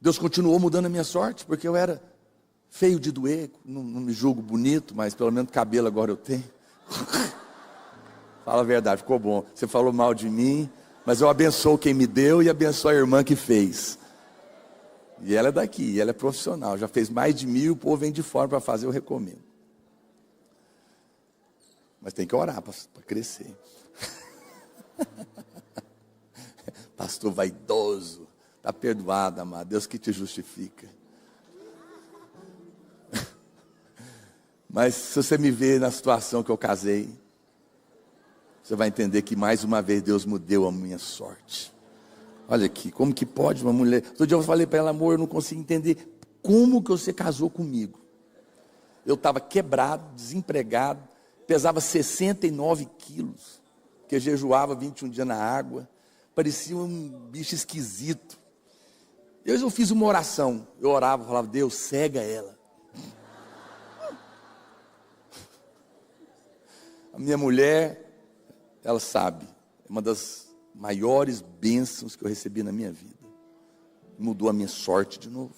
A: Deus continuou mudando a minha sorte, porque eu era feio de doer, não me julgo bonito, mas pelo menos cabelo agora eu tenho. Fala a verdade, ficou bom. Você falou mal de mim, mas eu abençoo quem me deu e abençoo a irmã que fez. E ela é daqui, ela é profissional, já fez mais de 1000, o povo vem de fora para fazer, eu recomendo. Mas tem que orar para crescer. Pastor vaidoso, está perdoado, amado, Deus que te justifica. Mas se você me ver na situação que eu casei, você vai entender que mais uma vez Deus mudou a minha sorte. Olha aqui, como que pode uma mulher... Outro dia eu falei para ela, amor, eu não consigo entender como que você casou comigo. Eu estava quebrado, desempregado, pesava 69 quilos, porque jejuava 21 dias na água, parecia um bicho esquisito. Eu fiz uma oração, eu orava, falava, Deus, cega ela. A minha mulher, ela sabe, é uma das maiores bênçãos que eu recebi na minha vida. Mudou a minha sorte de novo.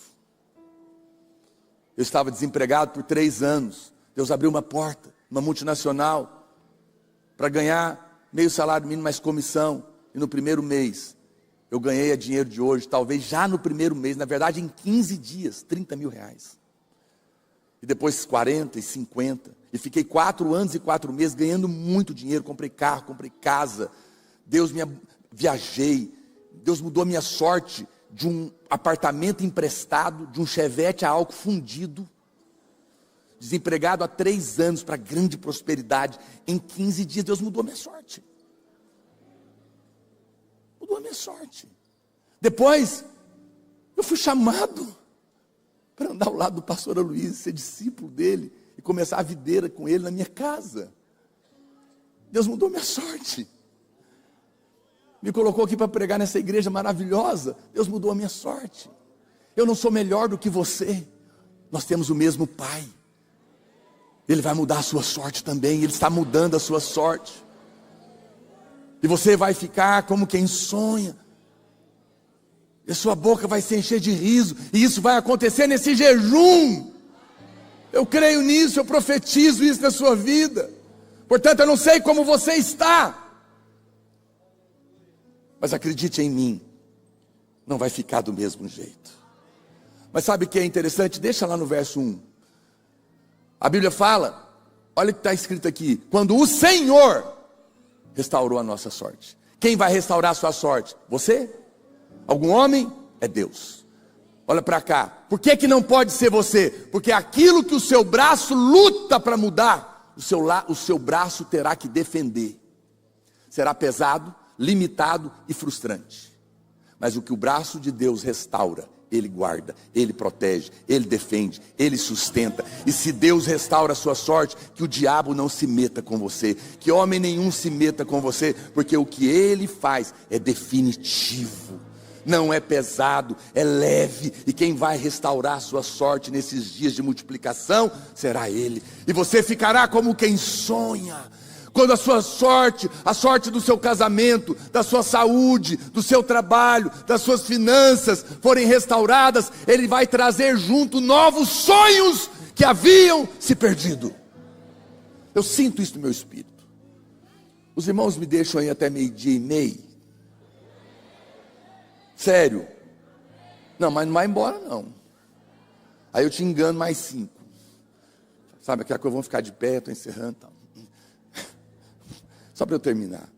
A: Eu estava desempregado por 3 anos. Deus abriu uma porta, uma multinacional, para ganhar meio salário mínimo mais comissão. E no primeiro mês, eu ganhei a dinheiro de hoje, talvez já no primeiro mês, na verdade em 15 dias, 30 mil reais. E depois 40 e 50. E fiquei 4 anos e 4 meses ganhando muito dinheiro. Comprei carro, comprei casa. Viajei. Deus mudou a minha sorte de um apartamento emprestado, de um Chevette a álcool fundido. Desempregado há 3 anos para grande prosperidade. Em 15 dias Deus mudou a minha sorte. Mudou a minha sorte. Depois, eu fui chamado para andar ao lado do pastor Aloysio, ser discípulo dele e começar a videira com ele na minha casa. Deus mudou minha sorte. Me colocou aqui para pregar nessa igreja maravilhosa. Deus mudou a minha sorte. Eu não sou melhor do que você. Nós temos o mesmo Pai. Ele vai mudar a sua sorte também. Ele está mudando a sua sorte. E você vai ficar como quem sonha. E a sua boca vai se encher de riso. E isso vai acontecer nesse jejum. Eu creio nisso, eu profetizo isso na sua vida. Portanto, eu não sei como você está. Mas acredite em mim. Não vai ficar do mesmo jeito. Mas sabe o que é interessante? Deixa lá no verso 1. A Bíblia fala, olha o que está escrito aqui. Quando o Senhor restaurou a nossa sorte. Quem vai restaurar a sua sorte? Você? Algum homem? É Deus. Olha para cá. Por que não pode ser você? Porque aquilo que o seu braço luta para mudar, o seu braço terá que defender. Será pesado, limitado e frustrante. Mas o que o braço de Deus restaura, Ele guarda, Ele protege, Ele defende, Ele sustenta. E se Deus restaura a sua sorte, que o diabo não se meta com você, que homem nenhum se meta com você, porque o que Ele faz é definitivo, não é pesado, é leve. E quem vai restaurar a sua sorte nesses dias de multiplicação, será Ele. E você ficará como quem sonha. Quando a sua sorte, a sorte do seu casamento, da sua saúde, do seu trabalho, das suas finanças forem restauradas, Ele vai trazer junto novos sonhos que haviam se perdido. Eu sinto isso no meu espírito. Os irmãos me deixam aí até 12:30? Sério? Não, mas não vai embora não. Aí eu te engano mais 5. Sabe, aquela coisa, vamos ficar de pé, estou encerrando. Tal. Só para eu terminar.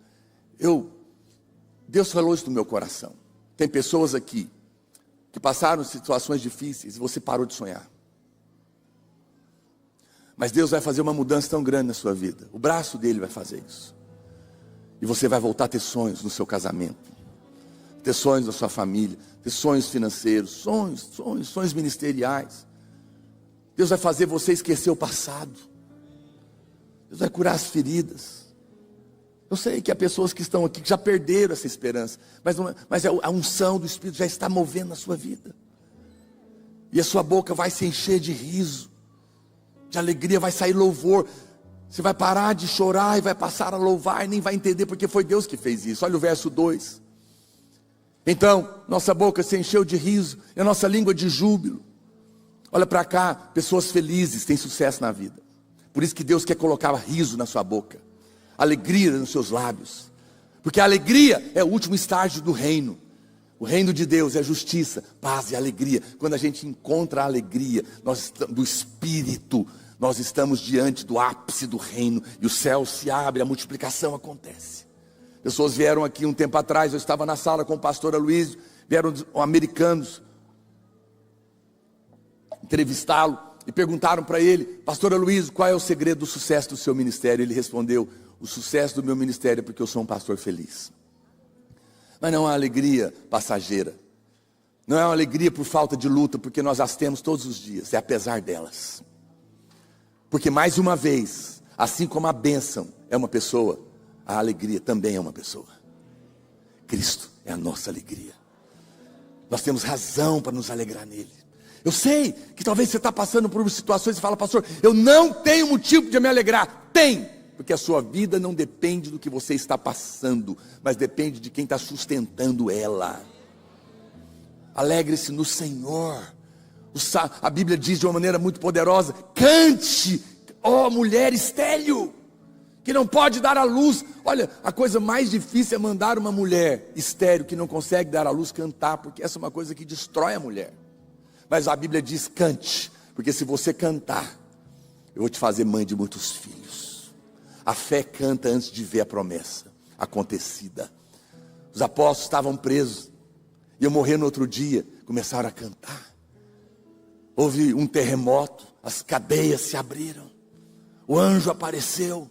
A: Deus falou isso no meu coração. Tem pessoas aqui que passaram situações difíceis e você parou de sonhar. Mas Deus vai fazer uma mudança tão grande na sua vida. O braço dele vai fazer isso. E você vai voltar a ter sonhos no seu casamento, ter sonhos da sua família, ter sonhos financeiros, sonhos ministeriais. Deus vai fazer você esquecer o passado. Deus vai curar as feridas. Eu sei que há pessoas que estão aqui que já perderam essa esperança, mas a unção do Espírito já está movendo na sua vida. E a sua boca vai se encher de riso, de alegria, vai sair louvor. Você vai parar de chorar e vai passar a louvar e nem vai entender porque foi Deus que fez isso. Olha o verso 2. Então, nossa boca se encheu de riso e a nossa língua de júbilo. Olha para cá, pessoas felizes têm sucesso na vida. Por isso que Deus quer colocar riso na sua boca, alegria nos seus lábios. Porque a alegria é o último estágio do reino. O reino de Deus é justiça, paz e alegria. Quando a gente encontra a alegria do Espírito, nós estamos diante do ápice do reino. E o céu se abre, a multiplicação acontece. Pessoas vieram aqui um tempo atrás, eu estava na sala com o pastor Aloysio, vieram americanos entrevistá-lo e perguntaram para ele: pastor Aloysio, qual é o segredo do sucesso do seu ministério? Ele respondeu: o sucesso do meu ministério é porque eu sou um pastor feliz. Mas não é uma alegria passageira, não é uma alegria por falta de luta, porque nós as temos todos os dias, é apesar delas. Porque mais uma vez, assim como a bênção é uma pessoa, a alegria também é uma pessoa. Cristo é a nossa alegria. Nós temos razão para nos alegrar nele. Eu sei que talvez você está passando por situações e fala: pastor, eu não tenho motivo de me alegrar. Tem, porque a sua vida não depende do que você está passando, mas depende de quem está sustentando ela. Alegre-se no Senhor. A Bíblia diz de uma maneira muito poderosa: cante, ó mulher estéril, que não pode dar à luz. Olha, a coisa mais difícil é mandar uma mulher estéril que não consegue dar à luz cantar, porque essa é uma coisa que destrói a mulher. Mas a Bíblia diz: cante, porque se você cantar, eu vou te fazer mãe de muitos filhos. A fé canta antes de ver a promessa acontecida. Os apóstolos estavam presos, iam morrer no outro dia, começaram a cantar. Houve um terremoto, as cadeias se abriram, o anjo apareceu.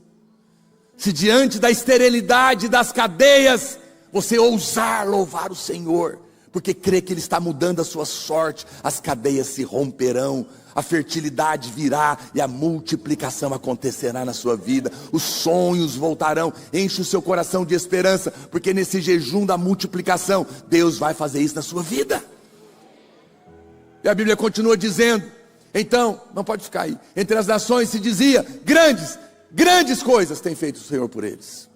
A: Se diante da esterilidade das cadeias, você ousar louvar o Senhor, porque crê que Ele está mudando a sua sorte, as cadeias se romperão, a fertilidade virá e a multiplicação acontecerá na sua vida. Os sonhos voltarão. Enche o seu coração de esperança, porque nesse jejum da multiplicação, Deus vai fazer isso na sua vida. E a Bíblia continua dizendo, então, não pode ficar aí, entre as nações se dizia: grandes coisas tem feito o Senhor por eles.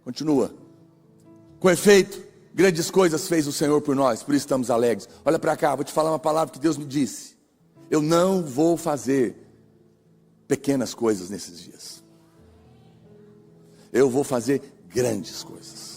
A: Continua, com efeito, grandes coisas fez o Senhor por nós, por isso estamos alegres. Olha para cá, vou te falar uma palavra que Deus me disse: eu não vou fazer pequenas coisas nesses dias, eu vou fazer grandes coisas.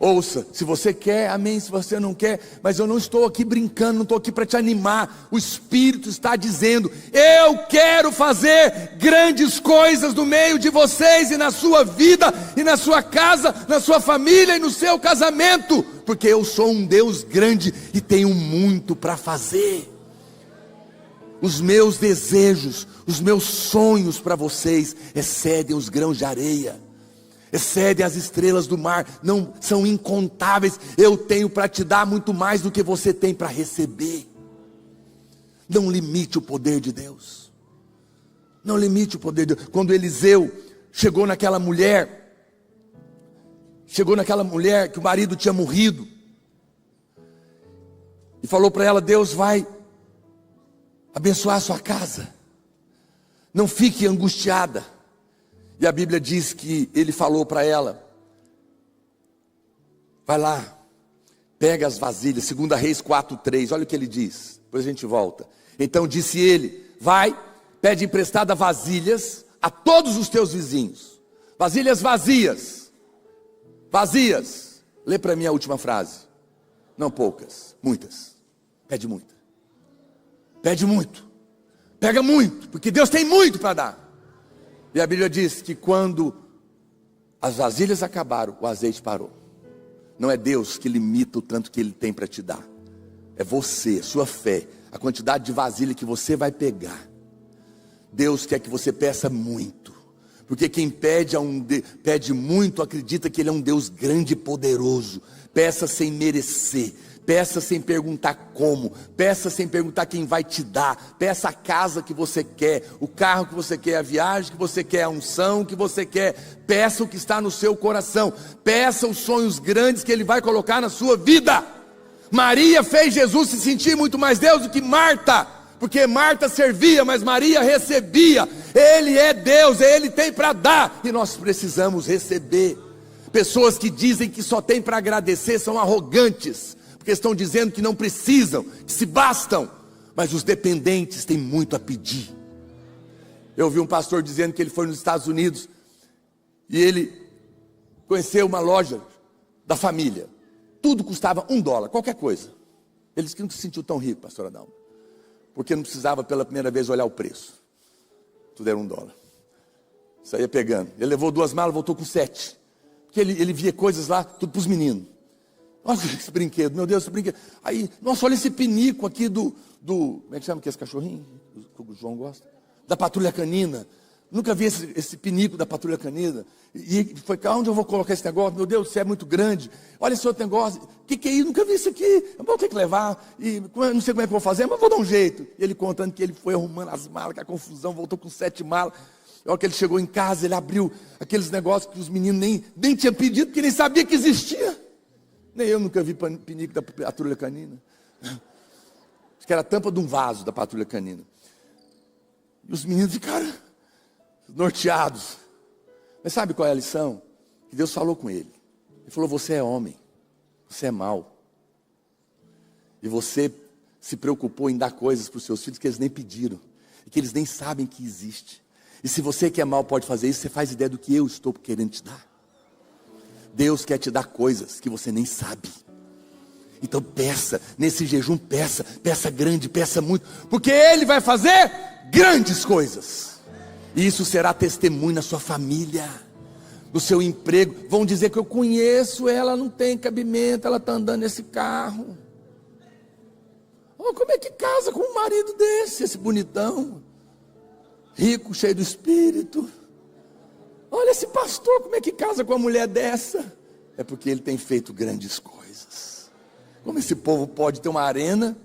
A: Ouça, se você quer, amém, se você não quer, mas eu não estou aqui brincando, não estou aqui para te animar. O Espírito está dizendo: eu quero fazer grandes coisas no meio de vocês e na sua vida, e na sua casa, na sua família e no seu casamento, porque eu sou um Deus grande e tenho muito para fazer. Os meus desejos, os meus sonhos para vocês excedem os grãos de areia, excedem as estrelas do mar, não são incontáveis. Eu tenho para te dar muito mais do que você tem para receber. Não limite o poder de Deus, não limite o poder de Deus. Quando Eliseu chegou naquela mulher que o marido tinha morrido, e falou para ela: Deus vai abençoar a sua casa, não fique angustiada. E a Bíblia diz que ele falou para ela: vai lá, pega as vasilhas. 2 Reis 4:3, olha o que ele diz, depois a gente volta. Então disse ele: vai, pede emprestada vasilhas a todos os teus vizinhos, Vasilhas vazias. Vazias. Lê para mim a última frase. Não poucas, muitas. Pede muito. Pede muito. Pega muito, porque Deus tem muito para dar. E a Bíblia diz que quando as vasilhas acabaram, o azeite parou. Não é Deus que limita o tanto que Ele tem para te dar. É você, sua fé, a quantidade de vasilha que você vai pegar. Deus quer que você peça muito. Porque quem pede muito, acredita que Ele é um Deus grande e poderoso. Peça sem merecer. Peça sem perguntar como. Peça sem perguntar quem vai te dar. Peça a casa que você quer, o carro que você quer, a viagem que você quer, a unção que você quer. Peça o que está no seu coração. Peça os sonhos grandes que Ele vai colocar na sua vida. Maria fez Jesus se sentir muito mais Deus do que Marta. Porque Marta servia, mas Maria recebia. Ele é Deus, Ele tem para dar. E nós precisamos receber. Pessoas que dizem que só tem para agradecer são arrogantes. Porque estão dizendo que não precisam, que se bastam. Mas os dependentes têm muito a pedir. Eu ouvi um pastor dizendo que ele foi nos Estados Unidos e ele conheceu uma loja da família. Tudo custava $1, qualquer coisa. Ele disse que não se sentiu tão rico, pastor Adalmo, porque não precisava pela primeira vez olhar o preço. Tudo era $1. Saía pegando. Ele levou 2 malas, voltou com 7. Porque ele via coisas lá, tudo para os meninos. Nossa, esse brinquedo, meu Deus, esse brinquedo. Aí, nossa, olha esse pinico aqui como é que chama esse cachorrinho? Que o João gosta? Da Patrulha Canina. Nunca vi esse pinico da Patrulha Canina. E foi, onde eu vou colocar esse negócio? Meu Deus, isso é muito grande. Olha esse outro negócio. O que é isso? Nunca vi isso aqui. Eu vou ter que levar. E não sei como é que eu vou fazer, mas vou dar um jeito. E ele contando que ele foi arrumando as malas, que a confusão, voltou com 7 malas. E hora que ele chegou em casa, ele abriu aqueles negócios que os meninos nem tinham pedido, porque nem sabia que existia. Nem eu nunca vi pinico da Patrulha Canina. Acho que era a tampa de um vaso da Patrulha Canina. E os meninos ficaram norteados. Mas sabe qual é a lição? Que Deus falou com ele. Ele falou, você é homem. Você é mau. E você se preocupou em dar coisas para os seus filhos que eles nem pediram. E que eles nem sabem que existe. E se você que é mau pode fazer isso, você faz ideia do que eu estou querendo te dar. Deus quer te dar coisas que você nem sabe. Então peça, nesse jejum peça grande, peça muito. Porque Ele vai fazer grandes coisas. E isso será testemunho na sua família, no seu emprego. Vão dizer que eu conheço ela, não tem cabimento, ela está andando nesse carro. Oh, como é que casa com um marido desse, esse bonitão? Rico, cheio do Espírito. Olha esse pastor, como é que casa com uma mulher dessa? É porque ele tem feito grandes coisas. Como esse povo pode ter uma arena,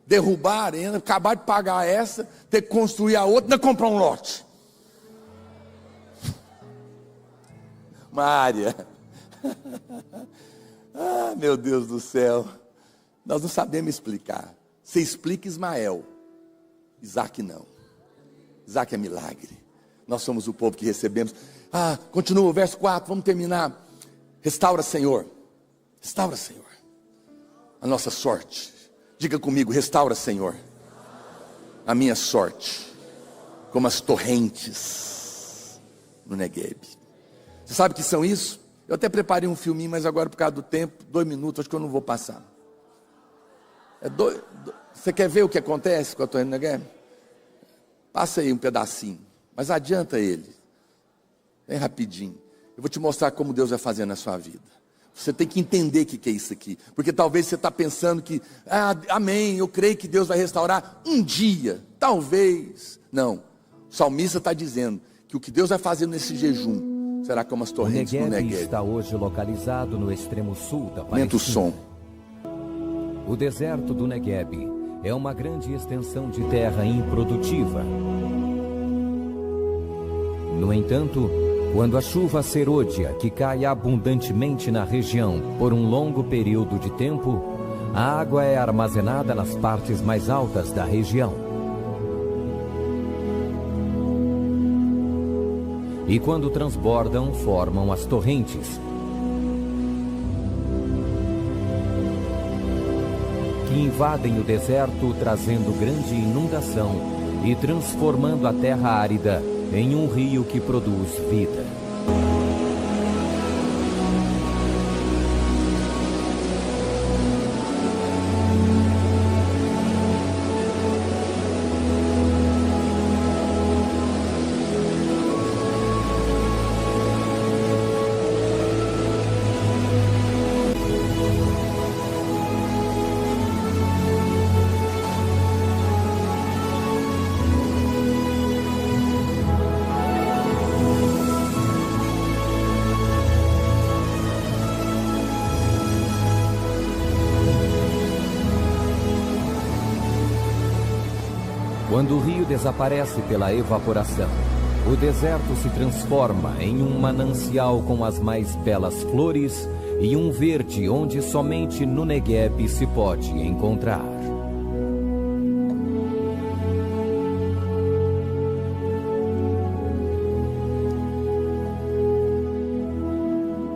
A: derrubar a arena, acabar de pagar essa, ter que construir a outra, ainda comprar um lote. Uma área. Ah, meu Deus do céu. Nós não sabemos explicar. Você explica Ismael. Isaac não. Isaac é milagre. Nós somos o povo que recebemos. Continua o verso 4, vamos terminar. Restaura, Senhor. Restaura, Senhor, a nossa sorte. Diga comigo, restaura, Senhor, a minha sorte, como as torrentes no Negueb. Você sabe o que são isso? Eu até preparei um filminho, mas agora por causa do tempo, 2 minutos, acho que eu não vou passar. Você quer ver o que acontece com a torrente do Negueb? Passa aí um pedacinho, mas adianta ele. Bem rapidinho. Eu vou te mostrar como Deus vai fazer na sua vida. Você tem que entender o que é isso aqui. Porque talvez você está pensando que, amém, eu creio que Deus vai restaurar um dia. Talvez. Não. O salmista está dizendo que o que Deus vai fazer nesse jejum será como as torrentes no Negueb.
B: Está hoje localizado no extremo sul da Palestina.
A: Aumenta o som.
B: O deserto do Negueb é uma grande extensão de terra improdutiva. No entanto, quando a chuva serôdia, que cai abundantemente na região por um longo período de tempo, a água é armazenada nas partes mais altas da região. E quando transbordam, formam as torrentes, que invadem o deserto, trazendo grande inundação e transformando a terra árida em um rio que produz vida. Quando o rio desaparece pela evaporação, o deserto se transforma em um manancial com as mais belas flores e um verde onde somente no Negueb se pode encontrar.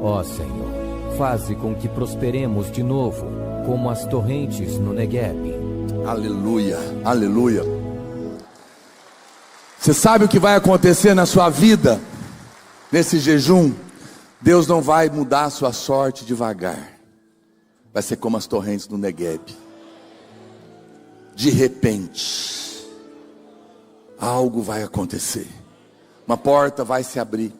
B: Ó Senhor, faze com que prosperemos de novo, como as torrentes no Negueb.
A: Aleluia, aleluia. Você sabe o que vai acontecer na sua vida nesse jejum? Deus não vai mudar a sua sorte devagar. Vai ser como as torrentes do Negueb. De repente, algo vai acontecer. Uma porta vai se abrir.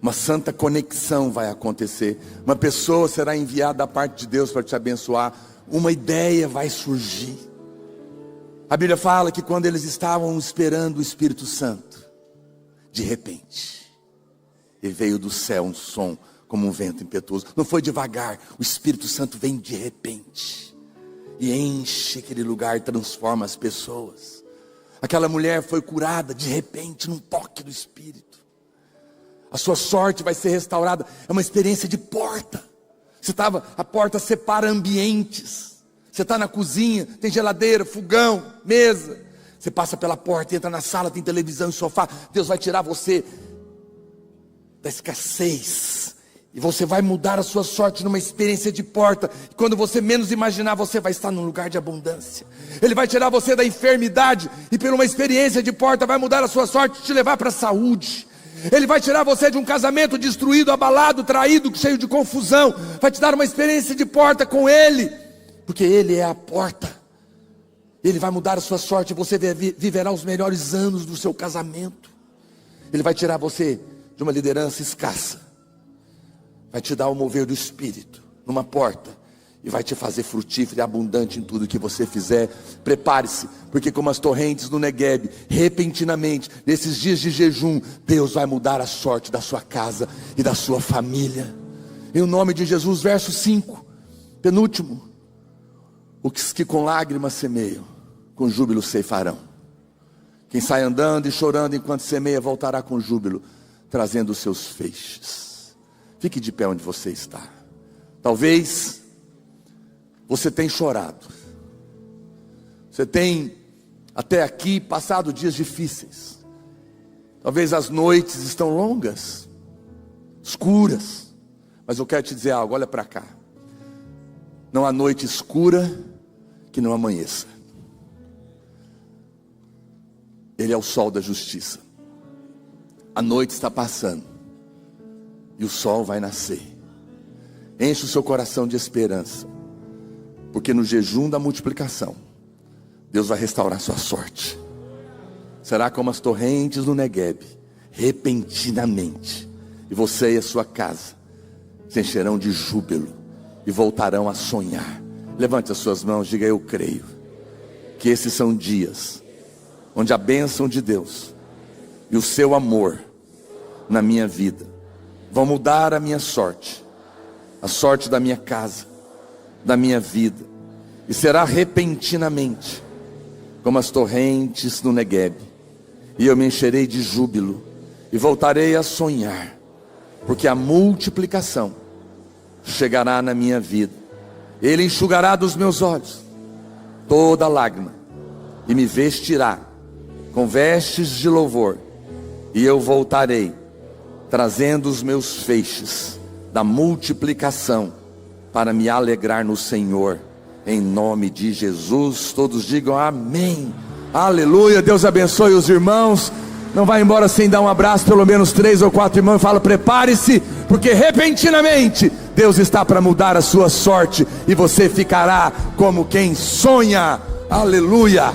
A: Uma santa conexão vai acontecer. Uma pessoa será enviada da parte de Deus para te abençoar. Uma ideia vai surgir. A Bíblia fala que quando eles estavam esperando o Espírito Santo, de repente, ele veio do céu um som como um vento impetuoso. Não foi devagar, o Espírito Santo vem de repente e enche aquele lugar e transforma as pessoas. Aquela mulher foi curada de repente num toque do Espírito. A sua sorte vai ser restaurada. É uma experiência de porta. A porta separa ambientes. Você está na cozinha, tem geladeira, fogão, mesa. Você passa pela porta, entra na sala, tem televisão e sofá. Deus vai tirar você da escassez. E você vai mudar a sua sorte numa experiência de porta. E quando você menos imaginar, você vai estar num lugar de abundância. Ele vai tirar você da enfermidade. E por uma experiência de porta vai mudar a sua sorte e te levar para a saúde. Ele vai tirar você de um casamento destruído, abalado, traído, cheio de confusão. Vai te dar uma experiência de porta com Ele. Porque Ele é a porta. Ele vai mudar a sua sorte e você viverá os melhores anos do seu casamento. Ele vai tirar você de uma liderança escassa. Vai te dar o mover do Espírito numa porta. E vai te fazer frutífero e abundante em tudo que você fizer. Prepare-se, porque como as torrentes do Negueb, repentinamente, nesses dias de jejum, Deus vai mudar a sorte da sua casa e da sua família. Em nome de Jesus, verso 5, penúltimo. Os que com lágrimas semeiam, com júbilo ceifarão. Quem sai andando e chorando enquanto semeia, voltará com júbilo, trazendo os seus feixes. Fique de pé onde você está. Talvez você tenha chorado. Você tem até aqui passado dias difíceis. Talvez as noites estão longas, escuras. Mas eu quero te dizer algo, olha para cá. Não há noite escura que não amanheça. Ele é o sol da justiça. A noite está passando e o sol vai nascer. Enche o seu coração de esperança, porque no jejum da multiplicação, Deus vai restaurar sua sorte. Será como as torrentes do Negueb, repentinamente, e você e a sua casa se encherão de júbilo e voltarão a sonhar. Levante as suas mãos, diga: eu creio que esses são dias onde a bênção de Deus e o seu amor na minha vida vão mudar a minha sorte, a sorte da minha casa, da minha vida, e será repentinamente como as torrentes no Negueb, e eu me encherei de júbilo e voltarei a sonhar, porque a multiplicação chegará na minha vida. Ele enxugará dos meus olhos toda lágrima e me vestirá com vestes de louvor, e eu voltarei trazendo os meus feixes da multiplicação para me alegrar no Senhor, em nome de Jesus. Todos digam amém, aleluia. Deus abençoe os irmãos. Não vai embora sem dar um abraço, pelo menos 3 ou 4 irmãos, e fala: prepare-se, porque repentinamente Deus está para mudar a sua sorte, e você ficará como quem sonha, aleluia.